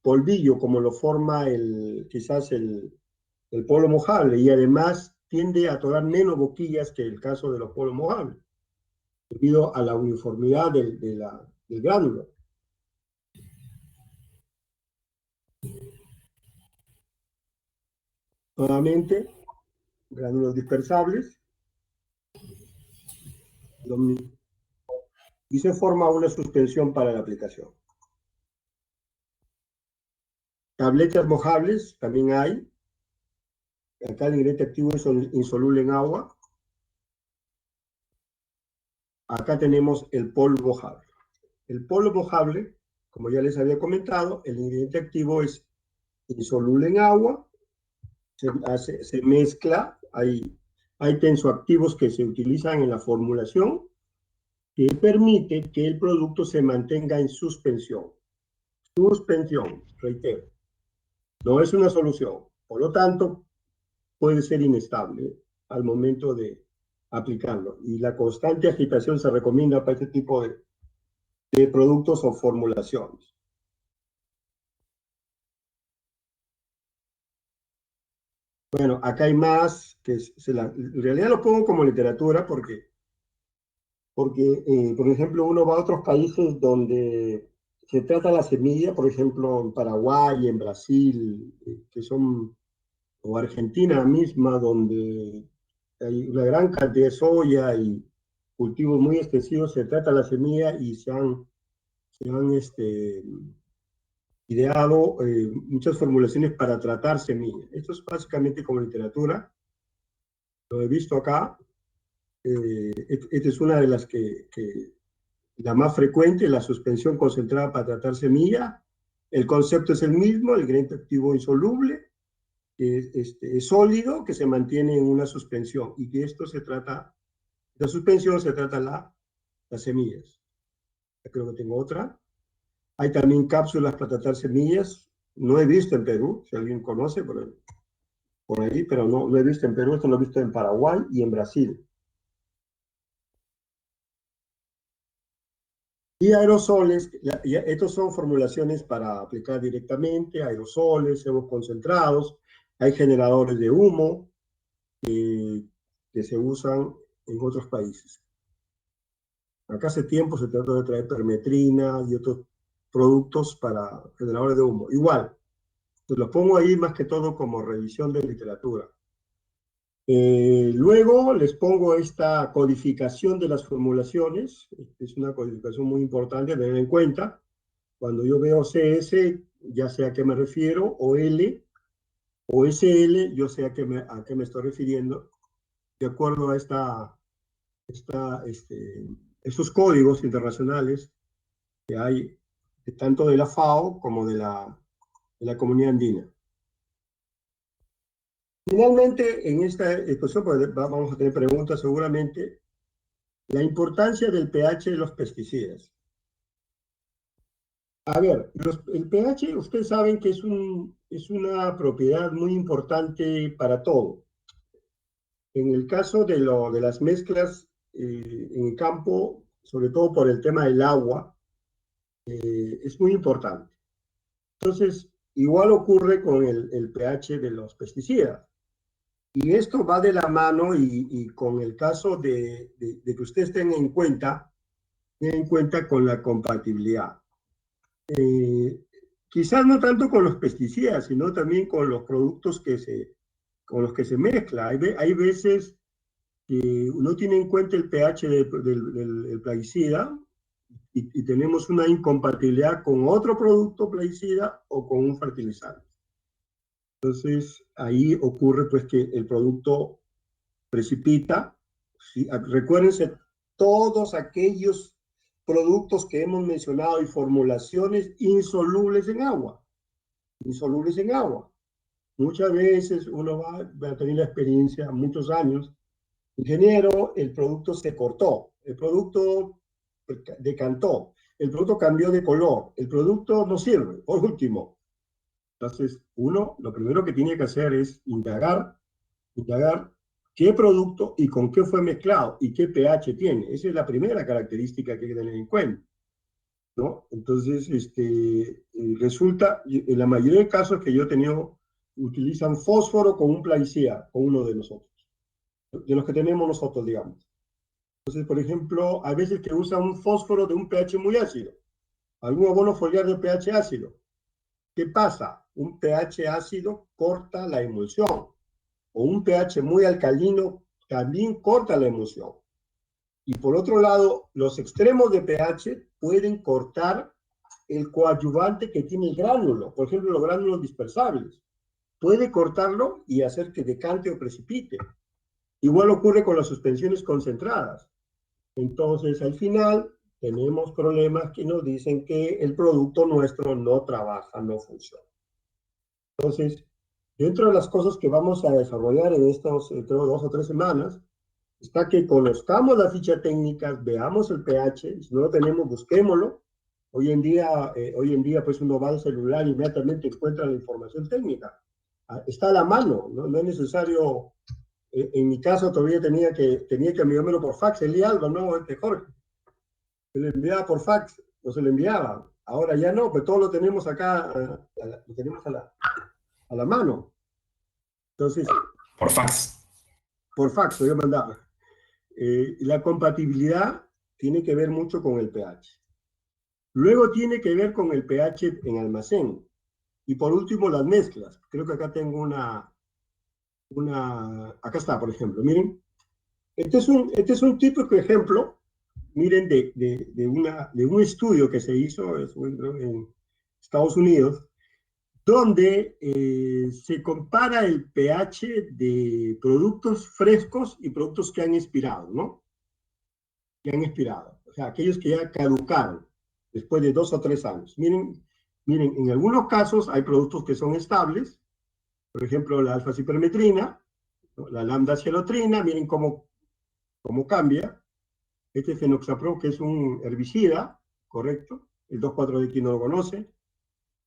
polvillo como lo forma quizás el polvo mojable, y además tiende a tomar menos boquillas que el caso de los polvos mojables, debido a la uniformidad del gránulo. Nuevamente, gránulos dispersables, y se forma una suspensión para la aplicación. Tabletas mojables también hay. Acá el ingrediente activo es insoluble en agua. Acá tenemos el polvo mojable. El polvo mojable, como ya les había comentado, el ingrediente activo es insoluble en agua, se mezcla, hay tensoactivos que se utilizan en la formulación que permite que el producto se mantenga en suspensión. Suspensión, reitero, no es una solución. Por lo tanto, puede ser inestable al momento de aplicarlo. Y la constante agitación se recomienda para este tipo de productos o formulaciones. Bueno, acá hay más, en realidad lo pongo como literatura porque por ejemplo, uno va a otros países donde se trata la semilla, por ejemplo, en Paraguay, en Brasil, o Argentina misma, donde hay una gran cantidad de soya y cultivos muy extensivos, se trata la semilla y se han ideado muchas formulaciones para tratar semillas. Esto es básicamente como literatura. Lo he visto acá. Esta es una de las la más frecuente, la suspensión concentrada para tratar semilla. El concepto es el mismo, el ingrediente activo insoluble, es sólido, que se mantiene en una suspensión, y que la suspensión se trata las semillas. Ya creo que tengo otra. Hay también cápsulas para tratar semillas. No he visto en Perú, si alguien conoce por ahí, pero no he visto en Perú. Esto lo he visto en Paraguay y en Brasil. Y aerosoles, estos son formulaciones para aplicar directamente, aerosoles, sebos concentrados. Hay generadores de humo que se usan en otros países. Acá hace tiempo se trató de traer permetrina y otros productos para generadores de humo. Igual, pues los pongo ahí más que todo como revisión de literatura. Luego les pongo esta codificación de las formulaciones. Es una codificación muy importante a tener en cuenta. Cuando yo veo CS, ya sé a qué me refiero, o L, o SL, yo sé a qué me estoy refiriendo, de acuerdo a estos códigos internacionales que hay, tanto de la FAO como de la comunidad andina. Finalmente, en esta exposición, pues, vamos a tener preguntas seguramente, la importancia del pH de los pesticidas. A ver, el pH, ustedes saben que es una propiedad muy importante para todo. En el caso de las mezclas en el campo, sobre todo por el tema del agua, es muy importante. Entonces, igual ocurre con el pH de los pesticidas. Y esto va de la mano y con el caso de que ustedes tengan en cuenta con la compatibilidad. Quizás no tanto con los pesticidas, sino también con los productos con los que se mezcla. Hay veces que uno tiene en cuenta el pH del plaguicida y tenemos una incompatibilidad con otro producto plaguicida o con un fertilizante. Entonces, ahí ocurre pues que el producto precipita. ¿Sí? Recuérdense todos aquellos productos que hemos mencionado y formulaciones insolubles en agua. Insolubles en agua. Muchas veces uno va a tener la experiencia, muchos años, ingeniero, el producto se cortó, el producto decantó, el producto cambió de color, el producto no sirve, por último. Entonces, uno, lo primero que tiene que hacer es indagar qué producto y con qué fue mezclado y qué pH tiene. Esa es la primera característica que hay que tener en cuenta, ¿no? Entonces, resulta, en la mayoría de casos que yo he tenido, utilizan fósforo con un plaguicida, con uno de nosotros, de los que tenemos nosotros, digamos. Entonces, por ejemplo, hay veces que usan un fósforo de un pH muy ácido, algún abono foliar de pH ácido. ¿Qué pasa? Un pH ácido corta la emulsión, o un pH muy alcalino también corta la emulsión. Y por otro lado, los extremos de pH pueden cortar el coadyuvante que tiene el gránulo, por ejemplo, los gránulos dispersables. Puede cortarlo y hacer que decante o precipite. Igual ocurre con las suspensiones concentradas. Entonces, al final, tenemos problemas que nos dicen que el producto nuestro no trabaja, no funciona. Entonces, dentro de las cosas que vamos a desarrollar en estos, creo, 2 o 3 semanas, está que conozcamos la ficha técnica, veamos el pH, si no lo tenemos, busquémoslo. Hoy en día, pues uno va al celular y inmediatamente encuentra la información técnica. Está a la mano, no es necesario. En mi caso todavía tenía que enviármelo por fax, Eli Alba, ¿no? Jorge. Se le enviaba por fax, o se le enviaba. Ahora ya no, pues todo lo tenemos acá, lo tenemos a la mano. Entonces... Por fax. Por fax, yo mandaba. La compatibilidad tiene que ver mucho con el pH. Luego tiene que ver con el pH en almacén. Y por último, las mezclas. Creo que acá tengo acá está, por ejemplo. Miren, este es un típico ejemplo, miren, de un estudio que se hizo en Estados Unidos, donde se compara el pH de productos frescos y productos que han expirado, ¿no? Que han expirado. O sea, aquellos que ya caducaron después de 2 o 3 años. Miren, en algunos casos hay productos que son estables, por ejemplo, la alfa-cipermetrina, la lambda-cialotrina, miren cómo cambia. Este fenoxapro, que es un herbicida, correcto, el 2,4-D no lo conoce.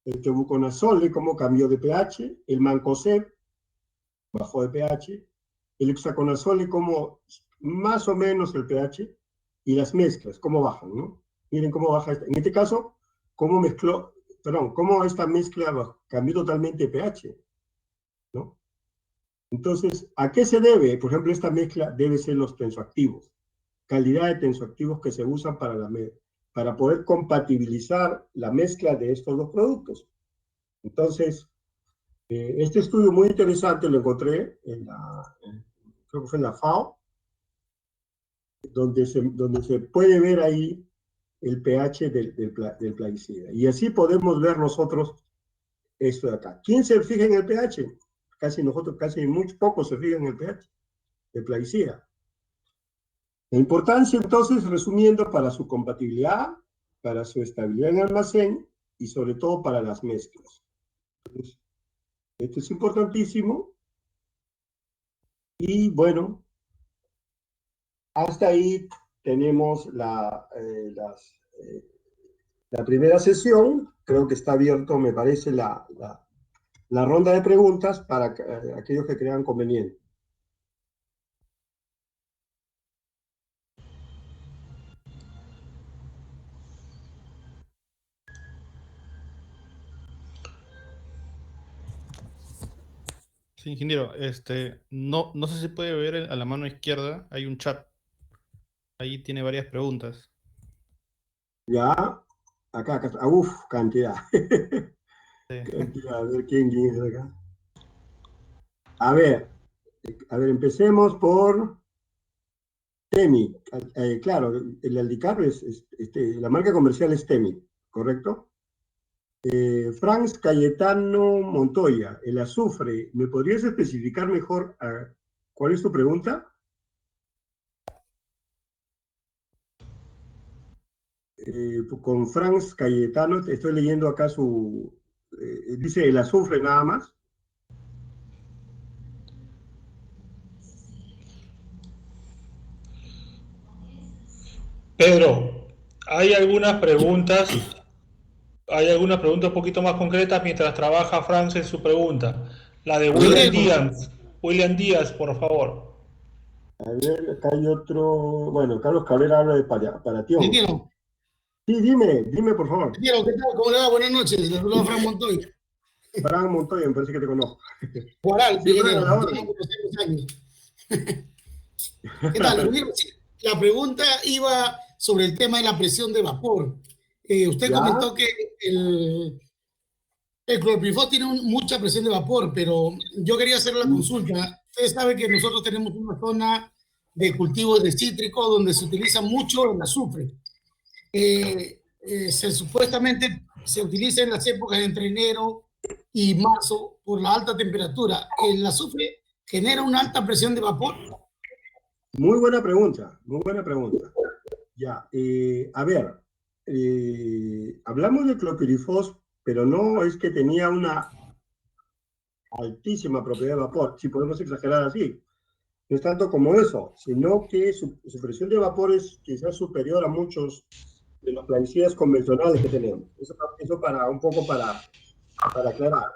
El tebuconazole, cómo cambió de pH, el mancozeb bajó de pH, el hexaconazole, como más o menos el pH, y las mezclas, cómo bajan, ¿no? Miren cómo baja en este caso, cómo esta mezcla cambió totalmente de pH, ¿no? Entonces, ¿a qué se debe? Por ejemplo, esta mezcla debe ser los tensoactivos. calidad de tensoactivos que se usan para poder compatibilizar la mezcla de estos dos productos. Entonces, este estudio muy interesante lo encontré creo que fue en la FAO, donde se puede ver ahí el pH del plaguicida. Y así podemos ver nosotros esto de acá. ¿Quién se fija en el pH? Casi muy pocos se fijan en el pH del plaguicida. La importancia, entonces, resumiendo, para su compatibilidad, para su estabilidad en almacén y sobre todo para las mezclas. Entonces, esto es importantísimo. Y bueno, hasta ahí tenemos la primera sesión. Creo que está abierto, me parece, la ronda de preguntas para aquellos que crean conveniente. Sí, ingeniero, no sé si puede ver a la mano izquierda, hay un chat. Ahí tiene varias preguntas. Ya, acá, uf, cantidad. Sí. Cantidad. A ver quién es acá. A ver, empecemos por Temi. Claro, el Aldicarro la marca comercial es Temi, ¿correcto? Franz Cayetano Montoya, el azufre. ¿Me podrías especificar mejor cuál es tu pregunta? Con Franz Cayetano, estoy leyendo acá dice el azufre nada más. Pedro, hay algunas preguntas un poquito más concretas mientras trabaja Franz en su pregunta. La de William Díaz, por favor. A ver, acá hay otro. Bueno, Carlos Cabrera habla de Paratión. Ingeniero. Sí, dime por favor. Ingeniero, ¿qué tal? ¿Cómo le va? Buenas noches. Le saluda Fran Montoya. Fran Montoya, me parece que te conozco. Guaral, Sí, ingeniero. a la orden. Tengo 200 años. ¿Qué tal? Ingeniero, la pregunta iba sobre el tema de la presión de vapor. Usted ¿Ya? comentó que el clorpirifos tiene mucha presión de vapor, pero yo quería hacer la consulta. Usted sabe que nosotros tenemos una zona de cultivos de cítricos donde se utiliza mucho el azufre. Supuestamente se utiliza en las épocas entre enero y marzo por la alta temperatura. ¿El azufre genera una alta presión de vapor? Muy buena pregunta, muy buena pregunta. Ya, a ver, hablamos de clorpirifos, pero no es que tenía una altísima propiedad de vapor, si podemos exagerar así. No es tanto como eso, sino que su presión de vapor es quizás superior a muchos de los plaguicidas convencionales que tenemos. Eso para aclarar.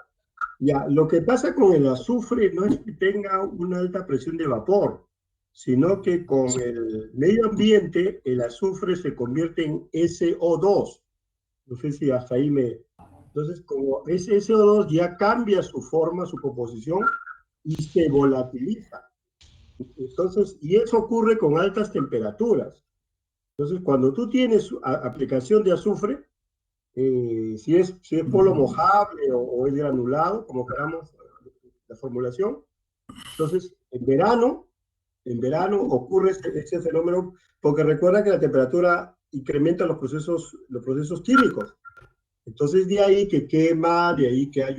Ya, lo que pasa con el azufre no es que tenga una alta presión de vapor, sino que con el medio ambiente el azufre se convierte en SO2. No sé si hasta ahí Entonces, como ese SO2 ya cambia su forma, su composición, y se volatiliza. Entonces, y eso ocurre con altas temperaturas. Entonces, cuando tú tienes aplicación de azufre, si es polo mojable o es granulado, como queramos la formulación, entonces en verano ocurre este fenómeno, porque recuerda que la temperatura incrementa los procesos químicos. Entonces de ahí que quema, de ahí que hay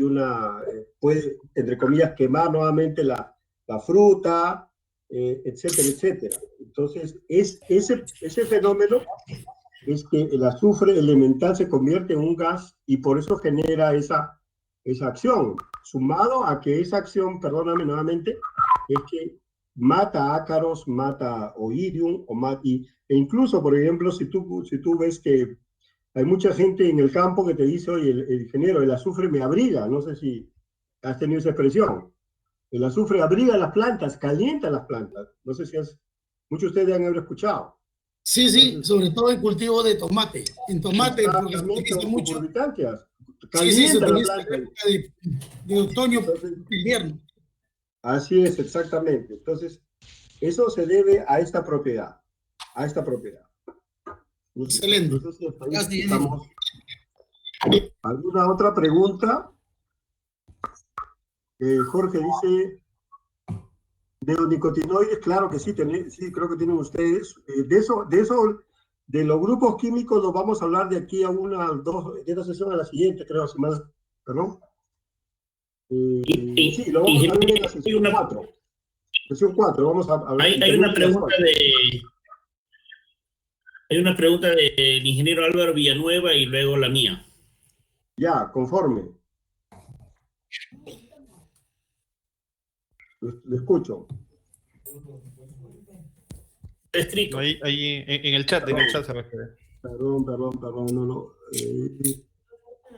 puede, entre comillas, quemar nuevamente la fruta, etcétera, etcétera. Entonces ese fenómeno es que el azufre elemental se convierte en un gas y por eso genera esa acción, sumado a que esa acción, perdóname nuevamente, es que mata ácaros, mata oidium, e incluso, por ejemplo, si tú ves que hay mucha gente en el campo que te dice, oye, el ingeniero, el azufre me abriga, no sé si has tenido esa expresión, el azufre abriga las plantas, calienta las plantas, no sé si muchos de ustedes han haber escuchado. Sí, sí, sobre todo en cultivo de tomate. En tomate, porque se Exactamente, utiliza mucho. Sí, Sí, se la utiliza planta. en la época de otoño, invierno. Así es, exactamente. Entonces, eso se debe a esta propiedad. a esta propiedad. Excelente. Entonces, ahí Gracias. estamos. ¿Alguna otra pregunta? Jorge dice, neonicotinoides, claro que sí, sí, creo que tienen ustedes. De los grupos químicos los vamos a hablar de aquí a de esta sesión a la siguiente, creo, si más, perdón. Sí, lo vamos a ver en la sesión 4. Sesión 4, vamos a hablar. Hay una pregunta del ingeniero Álvaro Villanueva y luego la mía. Ya, conforme. Lo escucho. Escrito. Ahí en el chat se refiere. Perdón, no.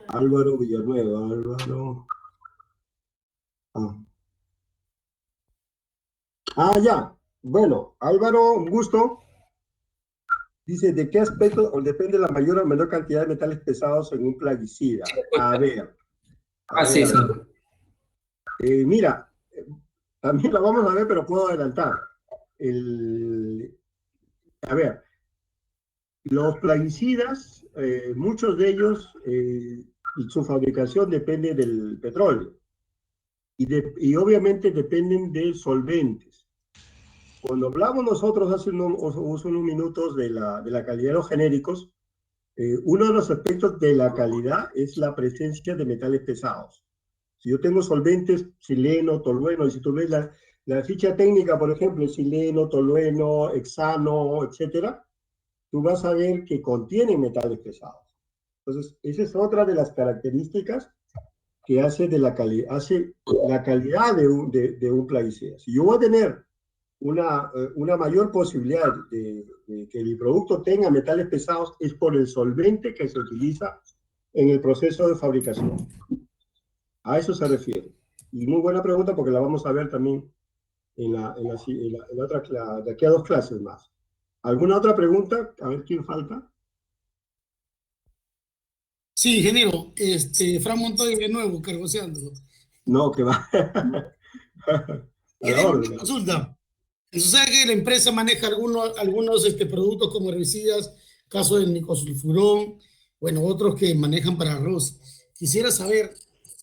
Álvaro Villanueva, ya. Bueno, Álvaro, un gusto. Dice, ¿de qué aspecto depende la mayor o menor cantidad de metales pesados en un plaguicida? A ver. Sí. Mira, también lo vamos a ver, pero puedo adelantar. A ver, los plaguicidas, muchos de ellos, su fabricación depende del petróleo. Y obviamente dependen de solventes. Cuando hablamos nosotros hace unos minutos de la calidad de los genéricos, uno de los aspectos de la calidad es la presencia de metales pesados. Si yo tengo solventes, sileno, tolueno, y si tú ves la ficha técnica, por ejemplo, sileno, tolueno, hexano, etcétera, tú vas a ver que contienen metales pesados. Entonces, esa es otra de las características que hace la calidad de un plaguicida. Si yo voy a tener una mayor posibilidad de que mi producto tenga metales pesados, es por el solvente que se utiliza en el proceso de fabricación. A eso se refiere. Y muy buena pregunta porque la vamos a ver también en la otra, de aquí a 2 clases más. ¿Alguna otra pregunta? A ver quién falta. Sí, ingeniero, Fran Montoya de nuevo, cargoseando. No, que va. Una consulta. Usted sabe que la empresa maneja algunos productos como herbicidas, caso del nicosulfurón, bueno, otros que manejan para arroz. Quisiera saber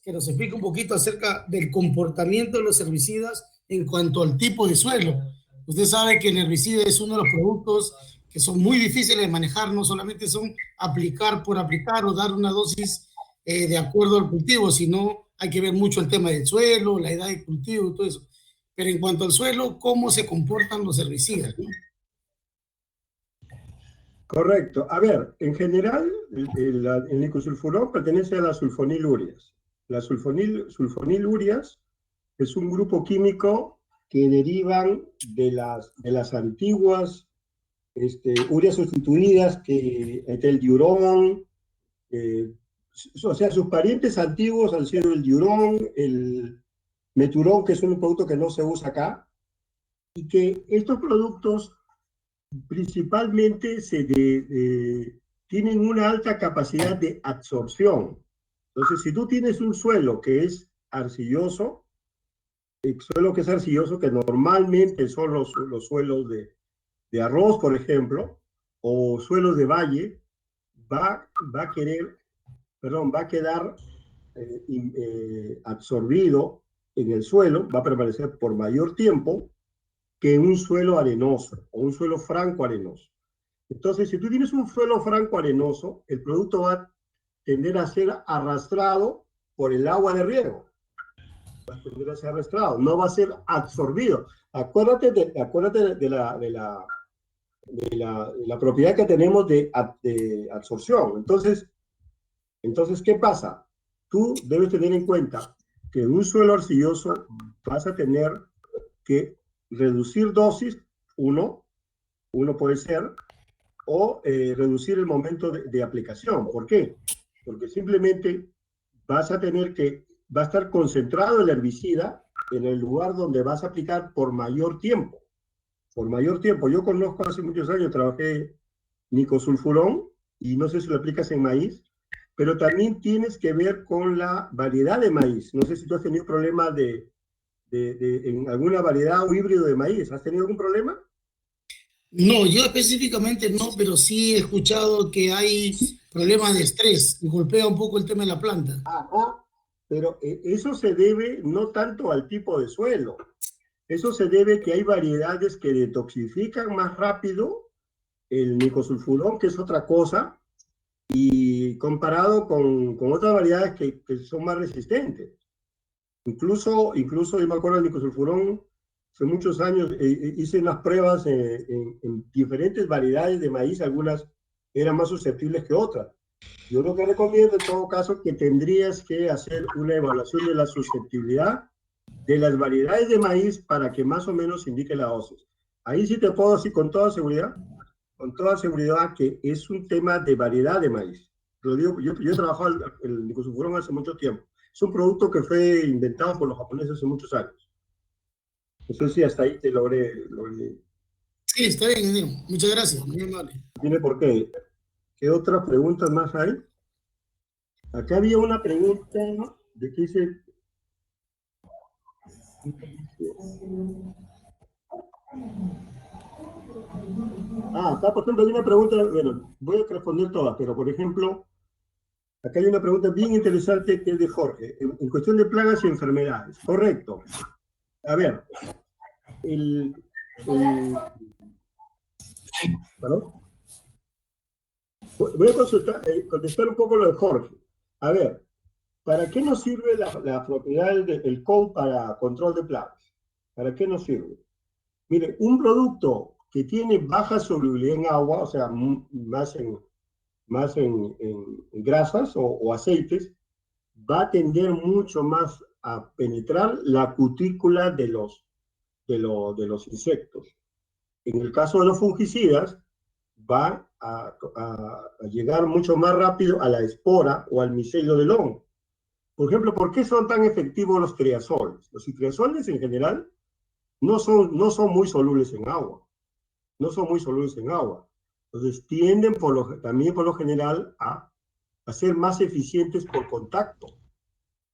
que nos explique un poquito acerca del comportamiento de los herbicidas en cuanto al tipo de suelo. Usted sabe que el herbicida es uno de los productos que son muy difíciles de manejar, no solamente son aplicar por aplicar o dar una dosis de acuerdo al cultivo, sino hay que ver mucho el tema del suelo, la edad del cultivo y todo eso. Pero en cuanto al suelo, ¿cómo se comportan los herbicidas? Correcto. A ver, en general, el nicosulfurón pertenece a las sulfonilurias. Las sulfonilurias es un grupo químico que derivan de las antiguas urias sustituidas, que el diurón, o sea, sus parientes antiguos han sido el diurón, el meturón, que es un producto que no se usa acá, y que estos productos principalmente tienen una alta capacidad de absorción. Entonces, si tú tienes un suelo que es arcilloso, el suelo que es arcilloso, que normalmente son los suelos de arroz, por ejemplo, o suelos de valle, va a quedar absorbido en el suelo, va a permanecer por mayor tiempo que un suelo arenoso o un suelo franco arenoso. Entonces, si tú tienes un suelo franco arenoso, el producto va a tender a ser arrastrado por el agua de riego. Va a tender a ser arrastrado, no va a ser absorbido. Acuérdate de la propiedad que tenemos de absorción. Entonces, ¿qué pasa? Tú debes tener en cuenta que en un suelo arcilloso vas a tener que reducir dosis, uno puede ser, o reducir el momento de aplicación. ¿Por qué? Porque simplemente va a estar concentrado el herbicida en el lugar donde vas a aplicar por mayor tiempo. Por mayor tiempo. Yo conozco hace muchos años, trabajé nicosulfurón, y no sé si lo aplicas en maíz, pero también tienes que ver con la variedad de maíz. No sé si tú has tenido problemas en alguna variedad o híbrido de maíz. ¿Has tenido algún problema? No, yo específicamente no, pero sí he escuchado que hay problemas de estrés y golpea un poco el tema de la planta. Pero eso se debe no tanto al tipo de suelo, eso se debe que hay variedades que detoxifican más rápido el nicosulfurón, que es otra cosa, y comparado con otras variedades que son más resistentes. Incluso yo me acuerdo del nicosulfurón, hace muchos años hice unas pruebas en diferentes variedades de maíz, algunas eran más susceptibles que otras. Yo lo que recomiendo en todo caso que tendrías que hacer una evaluación de la susceptibilidad de las variedades de maíz para que más o menos indique la dosis. Ahí sí te puedo decir con toda seguridad que es un tema de variedad de maíz. Lo digo, yo he trabajado el nicosulfurón hace mucho tiempo. Es un producto que fue inventado por los japoneses hace muchos años. No sé si hasta ahí te logré. Sí, está bien, ingeniero. Muchas gracias, muy amable. Tiene por qué. ¿Qué otras preguntas más hay? Acá había una pregunta de qué dice. Está, por ejemplo, hay una pregunta, bueno, voy a responder todas, pero por ejemplo, acá hay una pregunta bien interesante que es de Jorge, en cuestión de plagas y enfermedades. Correcto. A ver, ¿perdón? Voy a contestar un poco lo de Jorge. A ver, ¿para qué nos sirve la propiedad del COU para control de plagas? ¿Para qué nos sirve? Mire, un producto que tiene baja solubilidad en agua, o sea, más en grasas o aceites, va a tender mucho más a penetrar la cutícula de los insectos. En el caso de los fungicidas, va a llegar mucho más rápido a la espora o al micelio del hongo. Por ejemplo, ¿por qué son tan efectivos los triazoles? Los triazoles en general no son muy solubles en agua. No son muy solubles en agua. Entonces tienden también por lo general a ser más eficientes por contacto.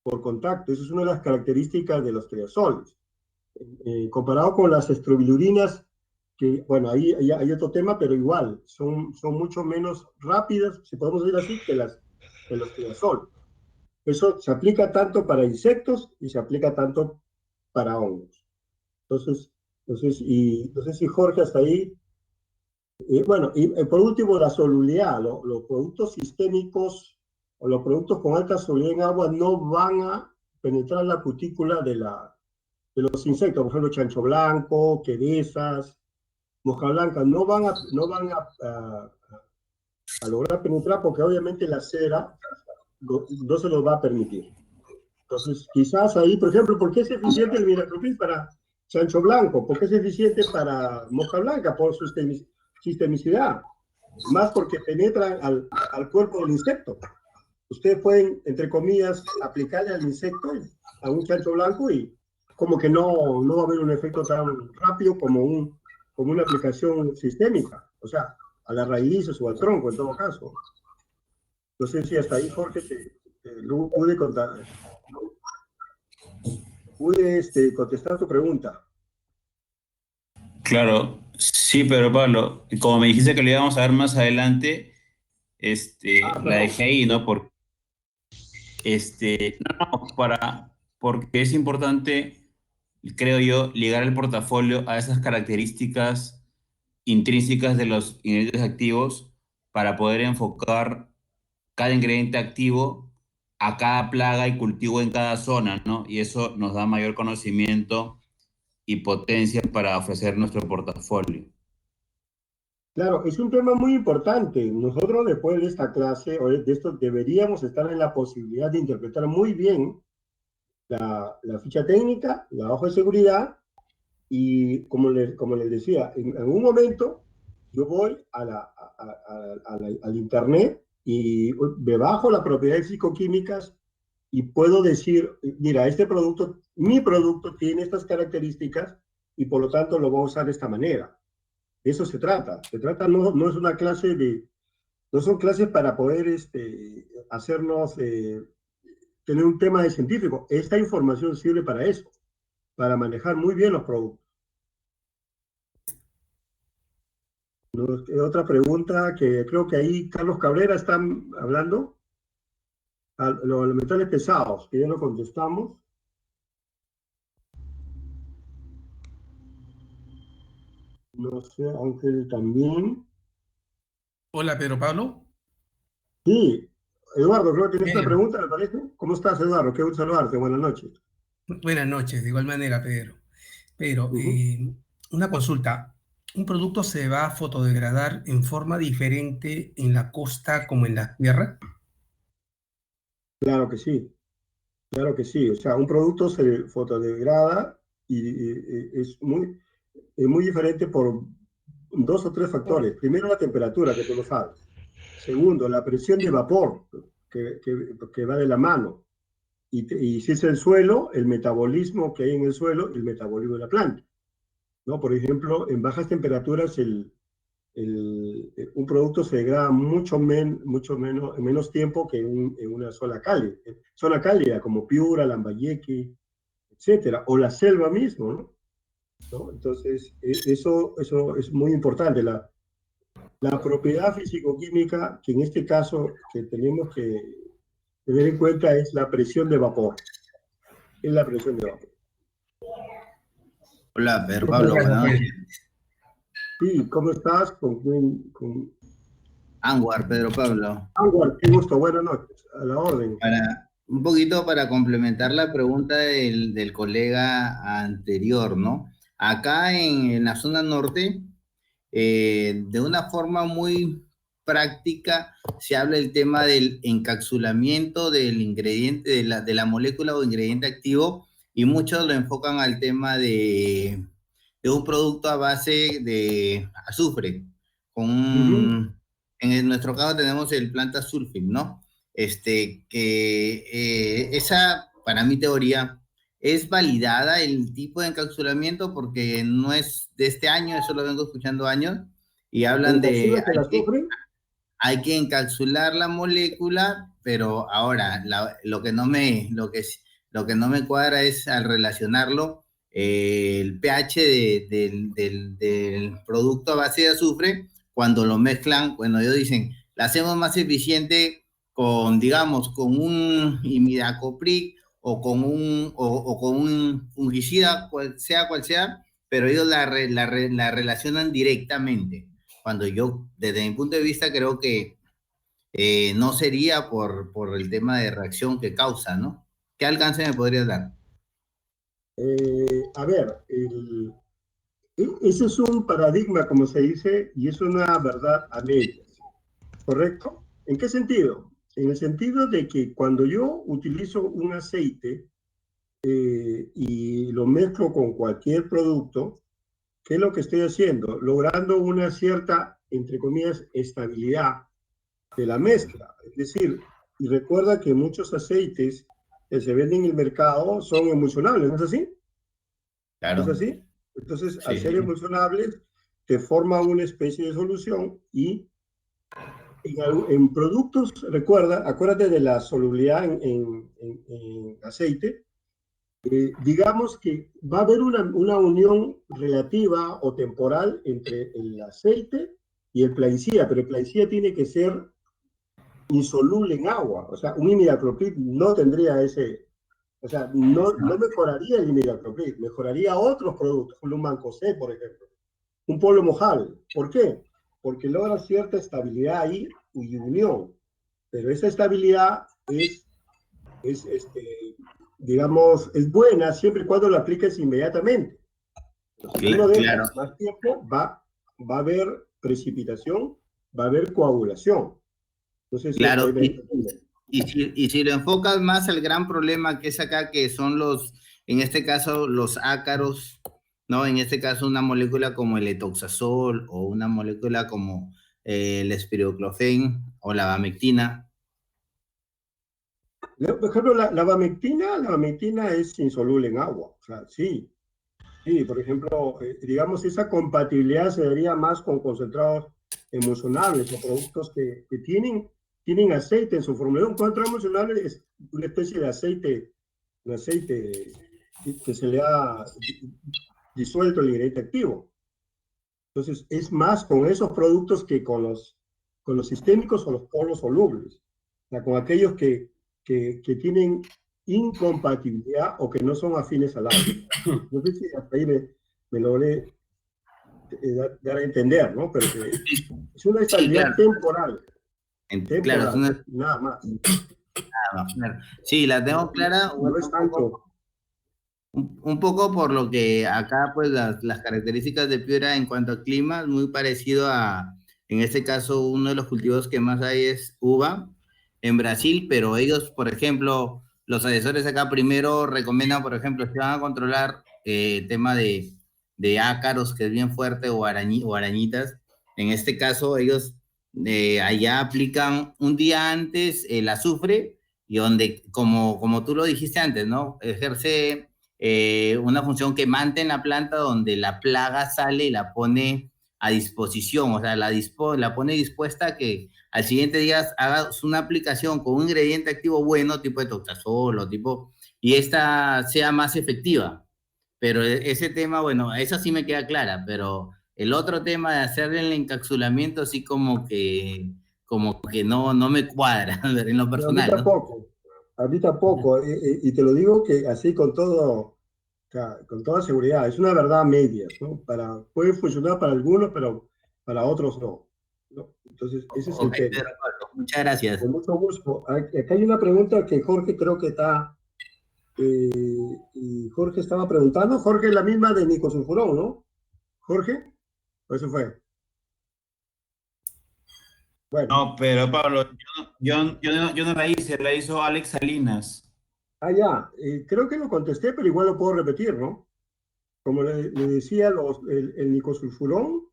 Por contacto. Esa es una de las características de los triazoles. Comparado con las estrobilurinas, que, bueno, ahí hay otro tema, pero igual, son mucho menos rápidas, si podemos decir así, que los triazoles. Eso se aplica tanto para insectos y se aplica tanto para hongos. Entonces, no sé si Jorge hasta ahí. Bueno, y por último, la solubilidad. Los productos sistémicos o los productos con alta solubilidad en agua no van a penetrar la cutícula de los insectos, por ejemplo, chancho blanco, querezas, mosca blanca, no van a lograr penetrar porque obviamente la cera no se los va a permitir. Entonces, quizás ahí, por ejemplo, ¿por qué es eficiente el Miracloprid para chancho blanco? ¿Por qué es eficiente para mosca blanca? Por su sistemicidad. Más porque penetran al cuerpo del insecto. Ustedes pueden, entre comillas, aplicarle al insecto, a un chancho blanco, y como que no va a haber un efecto tan rápido como una aplicación sistémica. O sea, a las raíces o al tronco, en todo caso. No sé si hasta ahí, Jorge, luego pude contar. Pude contestar tu pregunta. Claro, sí, pero Pablo, como me dijiste que lo íbamos a ver más adelante, la Perdón. dejé ahí, ¿no? Porque es importante, creo yo, ligar el portafolio a esas características intrínsecas de los ingredientes activos para poder enfocar cada ingrediente activo a cada plaga y cultivo en cada zona, ¿no? Y eso nos da mayor conocimiento y potencia para ofrecer nuestro portafolio. Claro, es un tema muy importante. Nosotros después de esta clase o de esto deberíamos estar en la posibilidad de interpretar muy bien la ficha técnica, la hoja de seguridad, y como les decía, en un momento yo voy al internet y me bajo las propiedades psicoquímicas y puedo decir, mira, mi producto tiene estas características y por lo tanto lo voy a usar de esta manera. De eso se trata. No es una clase no son clases para poder hacernos tener un tema de científico. Esta información sirve para eso, para manejar muy bien los productos. Otra pregunta que creo que ahí Carlos Cabrera está hablando. Los metales pesados, que ya lo contestamos. No sé, Ángel también. Hola, Pedro Pablo. Sí, Eduardo, creo que tienes una Bien. pregunta, me parece. ¿Cómo estás, Eduardo? Qué gusto saludarte. Buenas noches. Buenas noches, de igual manera, Pedro. Pedro, una consulta. ¿Un producto se va a fotodegradar en forma diferente en la costa como en la tierra? Claro que sí, claro que sí. O sea, un producto se fotodegrada y es muy diferente por 2 o 3 factores. Primero, la temperatura, que tú lo sabes. Segundo, la presión de vapor, que va de la mano. Y si es el suelo, el metabolismo que hay en el suelo, el metabolismo de la planta, ¿no? Por ejemplo, en bajas temperaturas un producto se degrada mucho menos, en menos tiempo que en una zona cálida, como Piura, Lambayeque, etcétera, o la selva mismo, ¿no? Entonces, eso es muy importante. La propiedad físico-química, que en este caso que tenemos que tener en cuenta, es la presión de vapor. Es la presión de vapor. Hola, Pedro Pablo, buenas noches. Sí, ¿cómo estás? Con Anwar, Pedro Pablo. Anwar, qué gusto, buenas noches, a la orden. Un poquito para complementar la pregunta del colega anterior, ¿no? Acá en la zona norte, de una forma muy práctica, se habla del tema del encapsulamiento del ingrediente, de la molécula o ingrediente activo, y muchos lo enfocan al tema de un producto a base de azufre. En nuestro caso tenemos el planta sulfing, ¿no? Esa, para mi teoría, es validada el tipo de encapsulamiento porque no es de este año, eso lo vengo escuchando años, y hablan de hay que encapsular la molécula, pero ahora lo que no me cuadra es al relacionarlo el pH del producto a base de azufre, cuando lo mezclan, bueno, ellos dicen, la hacemos más eficiente con, digamos, con un imidacloprid o con un fungicida, cual sea, pero ellos la relacionan directamente. Cuando yo, desde mi punto de vista, creo que no sería por el tema de reacción que causa, ¿no? ¿Qué alcance me podrías dar? A ver, ese es un paradigma, como se dice, y es una verdad a medias, ¿correcto? ¿En qué sentido? En el sentido de que cuando yo utilizo un aceite y lo mezclo con cualquier producto, ¿qué es lo que estoy haciendo? Logrando una cierta, entre comillas, estabilidad de la mezcla. Es decir, y recuerda que muchos aceites que se venden en el mercado son emulsionables, ¿no es así? Claro. ¿No es así? Entonces, al ser emulsionables, te forma una especie de solución y en productos, acuérdate de la solubilidad en aceite, digamos que va a haber una unión relativa o temporal entre el aceite y el plancía, pero el plancía tiene que ser insoluble en agua. O sea, un imidacloprid no tendría o sea, no mejoraría el imidacloprid, mejoraría otros productos, un mancosé, por ejemplo, un polo mojable. ¿Por qué? Porque logra cierta estabilidad ahí y unión, pero esa estabilidad digamos, es buena siempre y cuando la apliques inmediatamente. Si uno deja más tiempo, va a haber precipitación, va a haber coagulación. Entonces, claro, y si lo enfocas más al gran problema que es acá, que son en este caso, los ácaros, ¿no? En este caso, una molécula como el etoxazol o una molécula como el espiroclofen o la abamectina. Por ejemplo, la abamectina es insoluble en agua. O sea, sí, por ejemplo, digamos, esa compatibilidad se daría más con concentrados emulsionables o productos que tienen aceite en su fórmula. Un concentrado emulsionable es una especie de aceite, un aceite que se le ha disuelto el ingrediente activo. Entonces, es más con esos productos que con los sistémicos o los polos solubles. O sea, con aquellos que tienen incompatibilidad o que no son afines al agua. No sé si hasta ahí me logré dar a entender, ¿no? Pero que es una estabilidad temporal. Claro, es una... nada más. Claro. Sí, la tengo clara. No es tanto. Un poco por lo que acá, pues, las características de Piura en cuanto a clima es muy parecido a, en este caso, uno de los cultivos que más hay es uva en Brasil, pero ellos, por ejemplo, los asesores acá primero recomiendan, por ejemplo, si van a controlar el tema de ácaros, que es bien fuerte, o arañitas, en este caso ellos allá aplican un día antes el azufre, y donde, como tú lo dijiste antes, ¿no? Ejerce una función quemante en la planta, donde la plaga sale y la pone a disposición, o sea, la pone dispuesta a que al siguiente día hagas una aplicación con un ingrediente activo bueno, tipo de toxazol o tipo, y esta sea más efectiva. Pero ese tema, bueno, esa sí me queda clara, pero el otro tema de hacer el encapsulamiento sí como que no me cuadra en lo personal. A mí tampoco, y te lo digo que así con toda seguridad, es una verdad media, ¿no? Puede funcionar para algunos, pero para otros no. Entonces, ese es el tema. Muchas gracias. Con mucho gusto. Acá hay una pregunta que Jorge creo que está, y Jorge estaba preguntando. Jorge es la misma de nicosulfurón, ¿no? Jorge, ¿o eso fue? Bueno. No, pero Pablo, yo no la hice, la hizo Alex Salinas. Ya, creo que lo contesté, pero igual lo puedo repetir, ¿no? Como le decía, el nicosulfurón,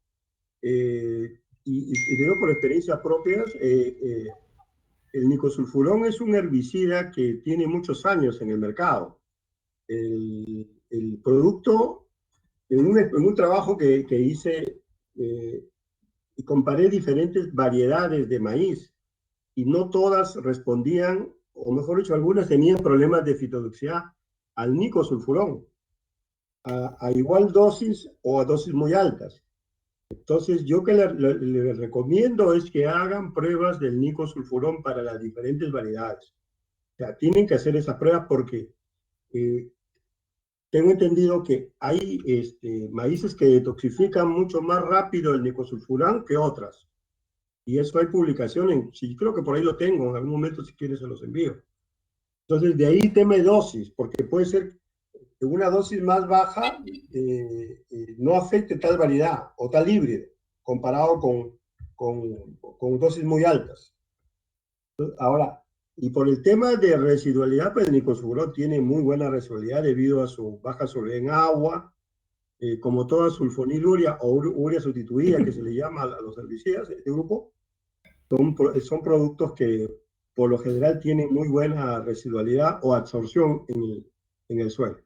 y te digo por experiencias propias, el nicosulfurón es un herbicida que tiene muchos años en el mercado. El producto, en un trabajo que hice, y comparé diferentes variedades de maíz, y no todas respondían, o mejor dicho, algunas tenían problemas de fitotoxicidad al nicosulfurón, a igual dosis o a dosis muy altas. Entonces, yo que le recomiendo es que hagan pruebas del nicosulfurón para las diferentes variedades. O sea, tienen que hacer esas pruebas porque tengo entendido que hay maíces que detoxifican mucho más rápido el nicosulfurón que otras. Y eso hay publicaciones, sí, creo que por ahí lo tengo, en algún momento si quieres se los envío. Entonces, de ahí tema de dosis, porque puede ser que una dosis más baja no afecte tal variedad o tal híbrido, comparado con dosis muy altas. Ahora, y por el tema de residualidad, pues el nicosulfurón tiene muy buena residualidad debido a su baja solubilidad en agua, como toda sulfoniluria o urea sustituida, que se le llama a los herbicidas de este grupo, son productos que por lo general tienen muy buena residualidad o absorción en el suelo.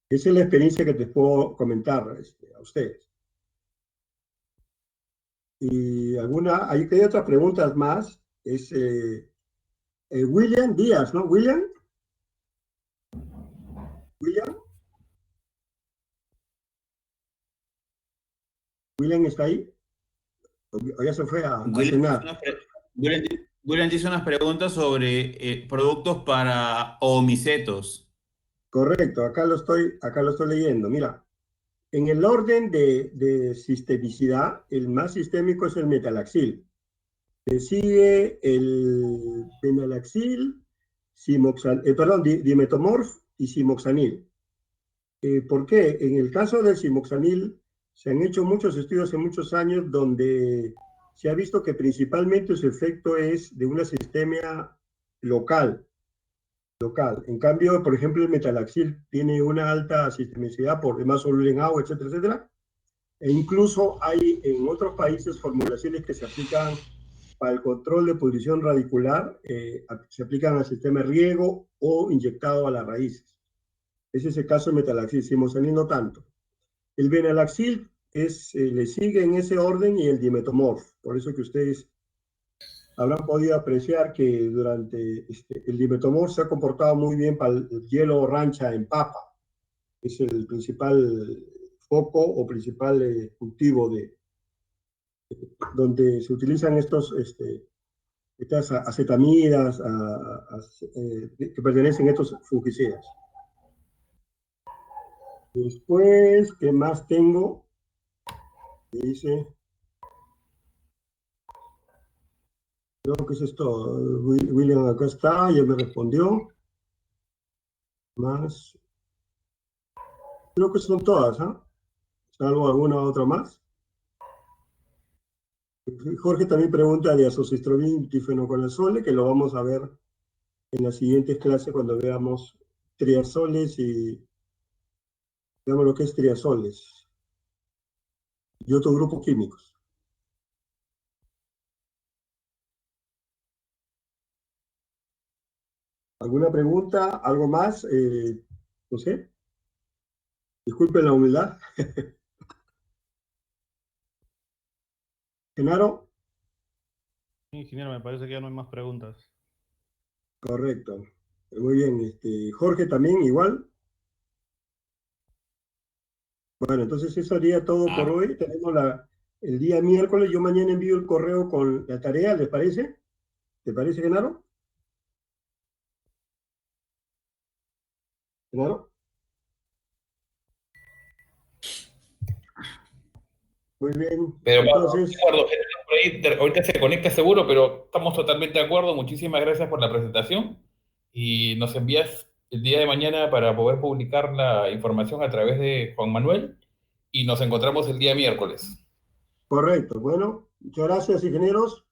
Esa es la experiencia que te puedo comentar a ustedes. Y hay otras preguntas más. Es William Díaz, ¿no? William. William está ahí. O ya se fue a cenar. William dice unas preguntas sobre productos para omicetos. Correcto, acá lo estoy leyendo. Mira, en el orden de sistemicidad, el más sistémico es el metalaxil. Le sigue el venalaxil, dimetomorf y simoxanil. ¿Por qué? En el caso del simoxanil se han hecho muchos estudios hace muchos años donde se ha visto que principalmente su efecto es de una sistemia local. En cambio, por ejemplo, el metalaxil tiene una alta sistemicidad por demás soluble en agua, etcétera, etcétera. E incluso hay en otros países formulaciones que se aplican para el control de pudrición radicular, se aplican al sistema de riego o inyectado a las raíces. Ese es el caso del metalaxil. Simoxanil no tanto. El venalaxil le sigue en ese orden, y el dimetomorf. Por eso que ustedes habrán podido apreciar que durante el dimetomorf se ha comportado muy bien para el hielo rancha en papa. Es el principal foco o principal cultivo donde se utilizan estas acetamidas que pertenecen a estos fungicidas. Después, ¿qué más tengo? Dice, creo que eso es todo. William acá está, ya me respondió. Más. Creo que son todas, ¿ah? Salvo alguna otra más. Jorge también pregunta de azoxastrobin difenoconazole, que lo vamos a ver en las siguientes clases cuando veamos triazoles y veamos lo que es triazoles y otros grupos químicos. ¿Alguna pregunta? ¿Algo más? No sé. Disculpen la humildad. ¿Genaro? Ingeniero, me parece que ya no hay más preguntas. Correcto. Muy bien. Jorge también igual. Bueno, entonces eso sería todo por hoy. Tenemos el día miércoles. Yo mañana envío el correo con la tarea, ¿les parece? ¿Te parece, Genaro? ¿Genaro? Muy bien. Pero Entonces, de acuerdo, por ahí, ahorita se conecta seguro, pero estamos totalmente de acuerdo. Muchísimas gracias por la presentación y nos envías el día de mañana para poder publicar la información a través de Juan Manuel y nos encontramos el día miércoles. correcto. Bueno, muchas gracias, ingenieros.